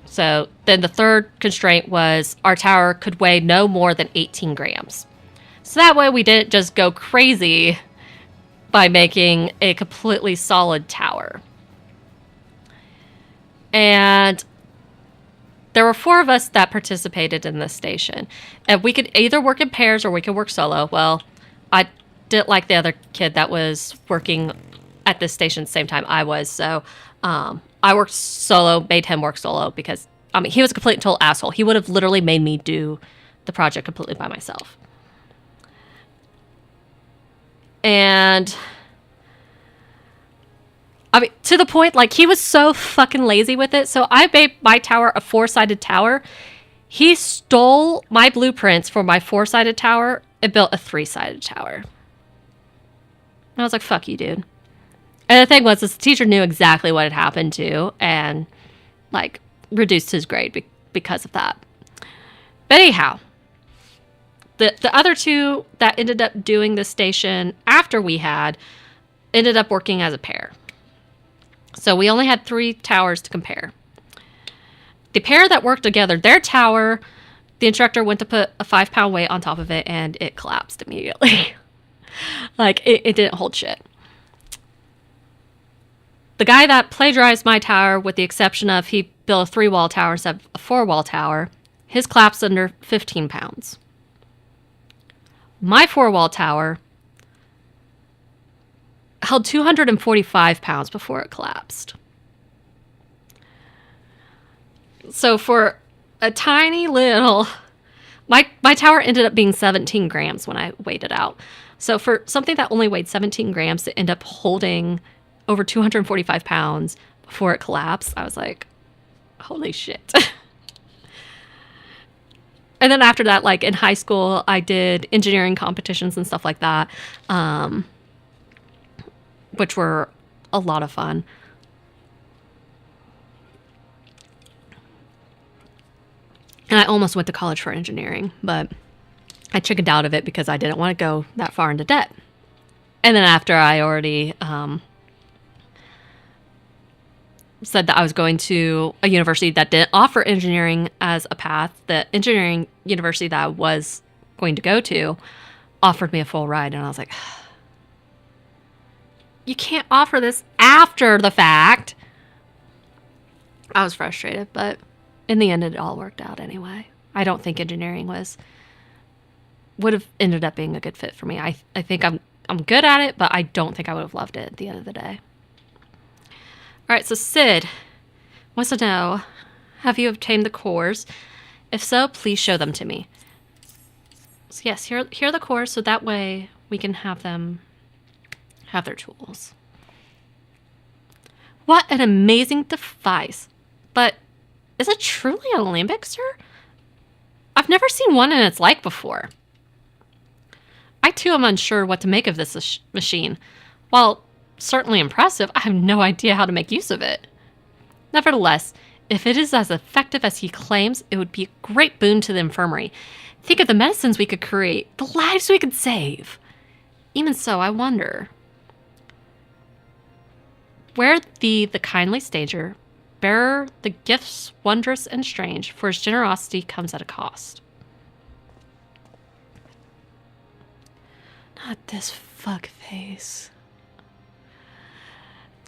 So then the third constraint was our tower could weigh no more than 18 grams. So that way we didn't just go crazy by making a completely solid tower. And there were 4 of us that participated in this station. And we could either work in pairs or we could work solo. Well, I didn't like the other kid that was working at this station at the same time I was. So I worked solo, made him work solo because, I mean, he was a complete and total asshole. He would have literally made me do the project completely by myself. And I mean, to the point, like, he was so fucking lazy with it. So I made my tower a 4-sided tower. He stole my blueprints for my 4-sided tower and built a 3-sided tower. And I was like, fuck you, dude. And the thing was, this teacher knew exactly what had happened to and, like, reduced his grade because of that. But anyhow, the other 2 that ended up doing this station after we had ended up working as a pair. So we only had 3 towers to compare. The pair that worked together, their tower, the instructor went to put a 5-pound weight on top of it and it collapsed immediately. Like, it didn't hold shit. The guy that plagiarized my tower, with the exception of he built a 3-wall tower instead of a 4-wall tower, his collapsed under 15 pounds. My 4-wall tower held 245 pounds before it collapsed. So for a tiny little... My tower ended up being 17 grams when I weighed it out. So for something that only weighed 17 grams to end up holding over 245 pounds before it collapsed, I was like, holy shit. And then after that, like in high school, I did engineering competitions and stuff like that, which were a lot of fun. And I almost went to college for engineering, but I chickened out of it because I didn't want to go that far into debt. And then after I already said that I was going to a university that didn't offer engineering as a path. The engineering university that I was going to go to offered me a full ride, and I was like, you can't offer this after the fact. I was frustrated, but in the end, it all worked out anyway. I don't think engineering would have ended up being a good fit for me. I think I'm good at it, but I don't think I would have loved it at the end of the day. All right, so Sid wants to know, have you obtained the cores? If so, please show them to me. So yes, here are the cores, so that way we can have them have their tools. What an amazing device. But is it truly a Lambixer? I've never seen one in its like before. I too am unsure what to make of this machine. While certainly impressive, I have no idea how to make use of it. Nevertheless, if it is as effective as he claims, it would be a great boon to the infirmary. Think of the medicines we could create, the lives we could save. Even so, I wonder, where the kindly stager, bearer the gifts wondrous and strange, for his generosity comes at a cost. Not this fuck face.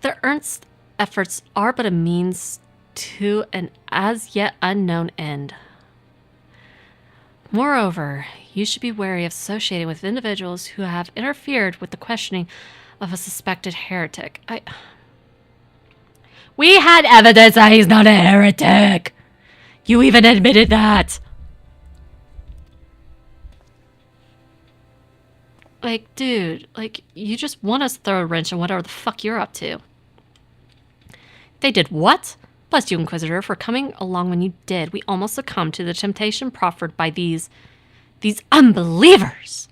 The earnest efforts are but a means to an as yet unknown end. Moreover, you should be wary of associating with individuals who have interfered with the questioning of a suspected heretic. We had evidence that he's not a heretic. You even admitted that. Like, dude, like, you just want us to throw a wrench in whatever the fuck you're up to. They did what? Bless you, Inquisitor, for coming along when you did. We almost succumbed to the temptation proffered by these unbelievers.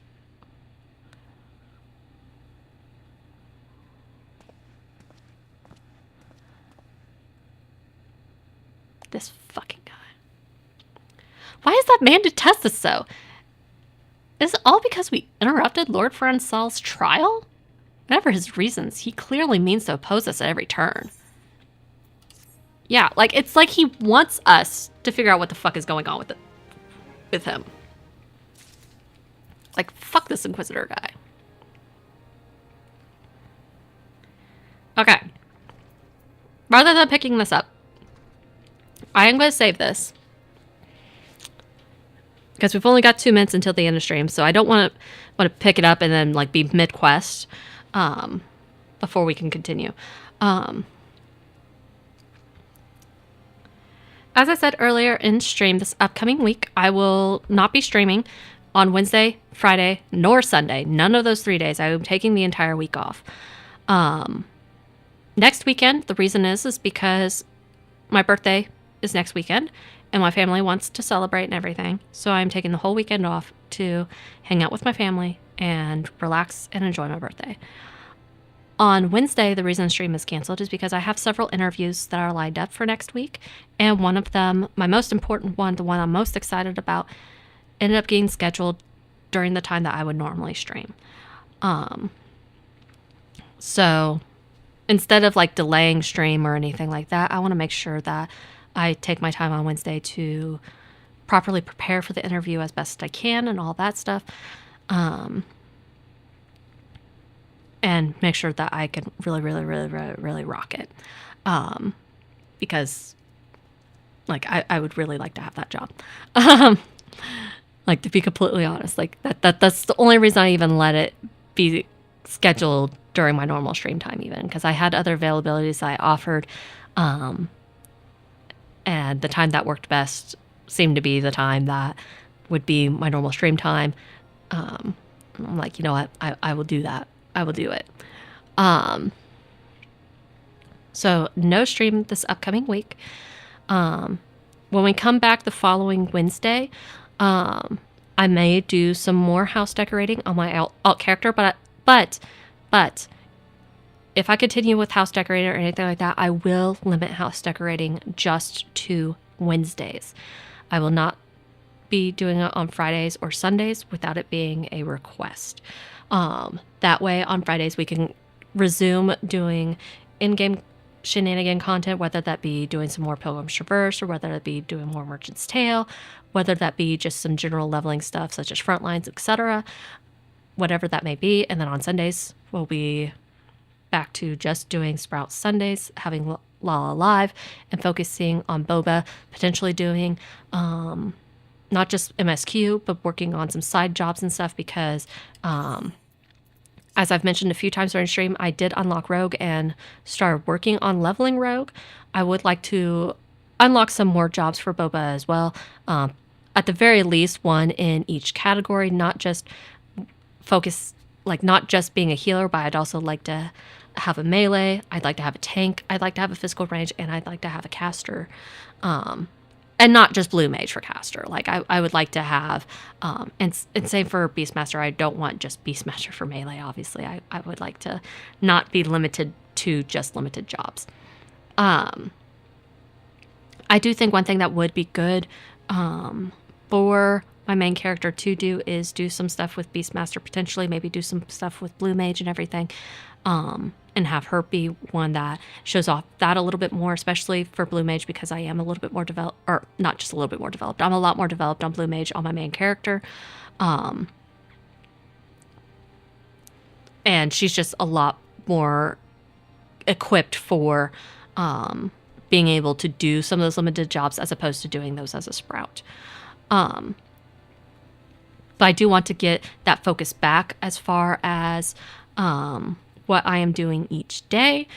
This fucking guy. Why does that man detest us so? Is it all because we interrupted Lord Fransal's trial? Whatever his reasons, he clearly means to oppose us at every turn. Yeah, like, it's like he wants us to figure out what the fuck is going on with him. Like, fuck this Inquisitor guy. Okay. Rather than picking this up, I am going to save this. Because we've only got 2 minutes until the end of stream, so I don't want to pick it up and then, like, be mid-quest before we can continue. As I said earlier in stream, this upcoming week, I will not be streaming on Wednesday, Friday, nor Sunday. None of those 3 days. I am taking the entire week off. Next weekend, the reason is because my birthday is next weekend, and my family wants to celebrate and everything. So I'm taking the whole weekend off to hang out with my family and relax and enjoy my birthday. On Wednesday, the reason the stream is canceled is because I have several interviews that are lined up for next week. And one of them, my most important one, the one I'm most excited about, ended up getting scheduled during the time that I would normally stream. So instead of like delaying stream or anything like that, I want to make sure that I take my time on Wednesday to properly prepare for the interview as best I can and all that stuff. And make sure that I can really rock it. Because, like, I would really like to have that job. Like, to be completely honest, like, that's the only reason I even let it be scheduled during my normal stream time even. Because I had other availabilities I offered. And the time that worked best seemed to be the time that would be my normal stream time. I'm like, you know what? I will do that. I will do it. So no stream this upcoming week. When we come back the following Wednesday, I may do some more house decorating on my alt character, but if I continue with house decorating or anything like that, I will limit house decorating just to Wednesdays. I will not be doing it on Fridays or Sundays without it being a request. That way on Fridays we can resume doing in-game shenanigan content, whether that be doing some more Pilgrim's Traverse or whether that be doing more Merchant's Tale, whether that be just some general leveling stuff such as Frontlines, etc., whatever that may be. And then on Sundays, we'll be back to just doing Sprout Sundays, having Lala live, and focusing on Boba, potentially doing not just MSQ, but working on some side jobs and stuff because as I've mentioned a few times during stream, I did unlock Rogue and started working on leveling Rogue. I would like to unlock some more jobs for Boba as well. At the very least, one in each category, not just focus, like not just being a healer, but I'd also like to have a melee. I'd like to have a tank. I'd like to have a physical range, and I'd like to have a caster. And not just blue mage for caster. Like I would like to have, and same for Beastmaster. I don't want just Beastmaster for melee. Obviously, I would like to not be limited to just limited jobs. I do think one thing that would be good for my main character to do is do some stuff with Beastmaster, potentially maybe do some stuff with blue mage and everything. And have her be one that shows off that a little bit more, especially for Blue Mage, because I am a little bit more developed, or not just a little bit more developed. I'm a lot more developed on Blue Mage on my main character. And she's just a lot more equipped for being able to do some of those limited jobs as opposed to doing those as a Sprout. But I do want to get that focus back as far as what I am doing each day.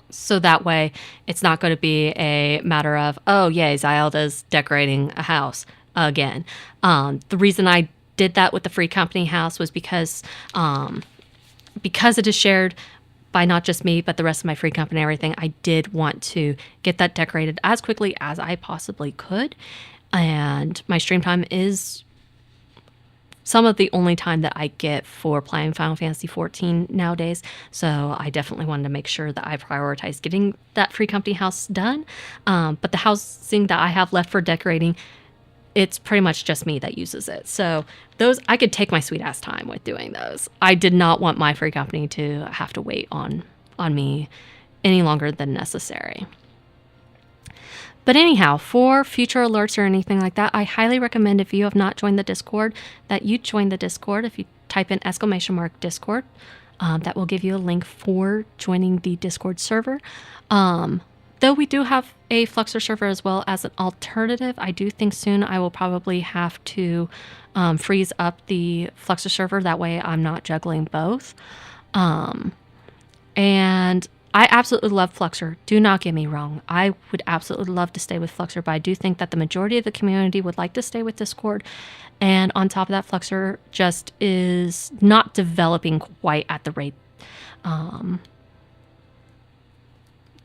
So that way it's not going to be a matter of, oh, yay, Zylda's decorating a house again. The reason I did that with the Free Company house was because it is shared by not just me, but the rest of my Free Company and everything. I did want to get that decorated as quickly as I possibly could. And my stream time is some of the only time that I get for playing Final Fantasy XIV nowadays. So I definitely wanted to make sure that I prioritize getting that Free Company house done. But the housing that I have left for decorating, it's pretty much just me that uses it. So those, I could take my sweet ass time with doing those. I did not want my Free Company to have to wait on me any longer than necessary. But anyhow, for future alerts or anything like that, I highly recommend, if you have not joined the Discord, that you join the Discord. If you type in !Discord, that will give you a link for joining the Discord server. Though we do have a Fluxer server as well as an alternative, I do think soon I will probably have to freeze up the Fluxer server. That way I'm not juggling both. And I absolutely love Fluxer. Do not get me wrong. I would absolutely love to stay with Fluxer, but I do think that the majority of the community would like to stay with Discord. And on top of that, Fluxer just is not developing quite at the rate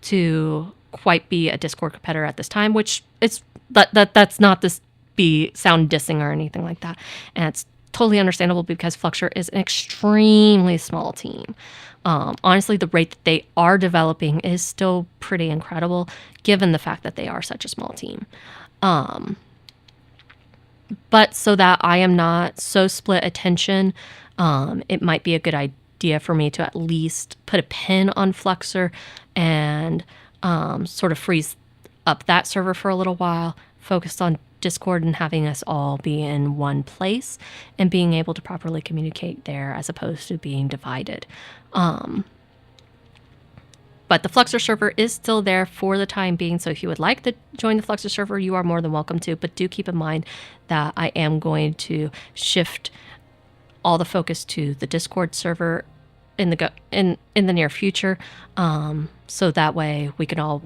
to quite be a Discord competitor at this time, which it's that's not this be sound dissing or anything like that. And it's totally understandable because Fluxer is an extremely small team. Honestly, the rate that they are developing is still pretty incredible, given the fact that they are such a small team. But so that I am not so split attention, it might be a good idea for me to at least put a pin on Fluxer and sort of freeze up that server for a little while, focused on Discord and having us all be in one place and being able to properly communicate there as opposed to being divided. But the Fluxer server is still there for the time being, so if you would like to join the Fluxer server, you are more than welcome to, but do keep in mind that I am going to shift all the focus to the Discord server in the near future, so that way we can all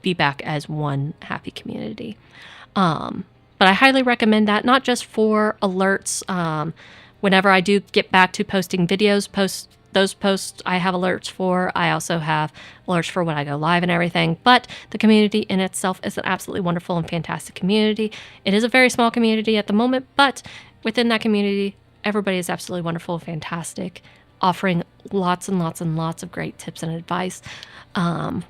be back as one happy community. But I highly recommend that, not just for alerts. Whenever I do get back to posting videos, those posts I have alerts for. I also have alerts for when I go live and everything. But the community in itself is an absolutely wonderful and fantastic community. It is a very small community at the moment, but within that community, everybody is absolutely wonderful and fantastic, offering lots and lots and lots of great tips and advice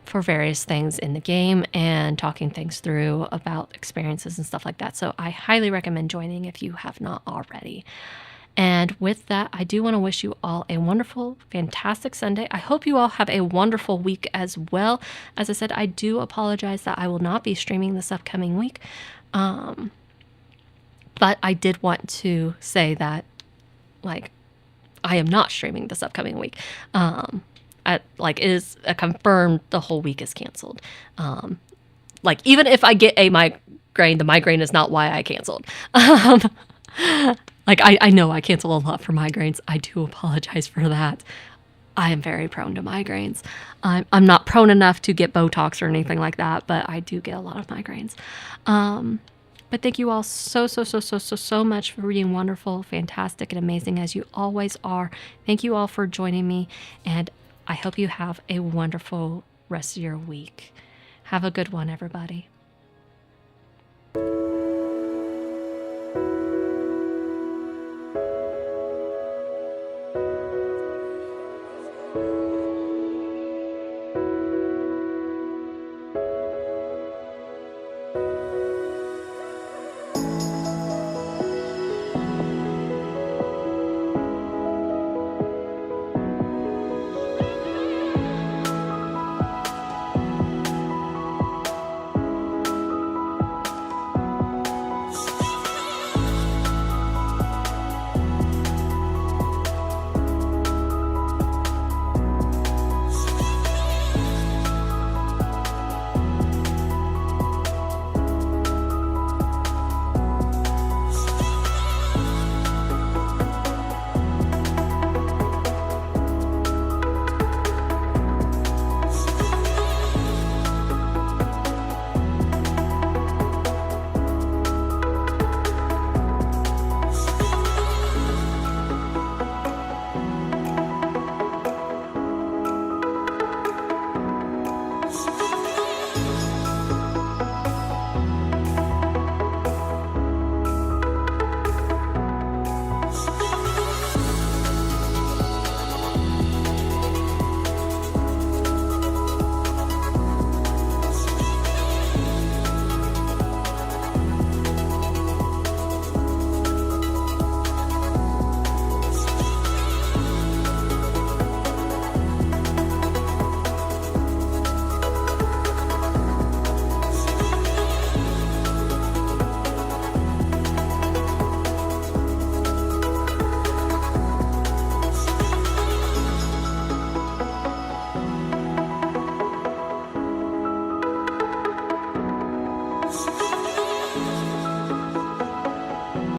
for various things in the game and talking things through about experiences and stuff like that. So I highly recommend joining if you have not already. And with that, I do want to wish you all a wonderful, fantastic Sunday. I hope you all have a wonderful week as well. As I said, I do apologize that I will not be streaming this upcoming week. But I did want to say that, like, I am not streaming this upcoming week. It is confirmed the whole week is canceled. Like, even if I get a migraine, the migraine is not why I canceled. Like, I know I cancel a lot for migraines. I do apologize for that. I am very prone to migraines. I'm not prone enough to get Botox or anything like that, but I do get a lot of migraines. But thank you all so much for being wonderful, fantastic, and amazing as you always are. Thank you all for joining me, and I hope you have a wonderful rest of your week. Have a good one, everybody.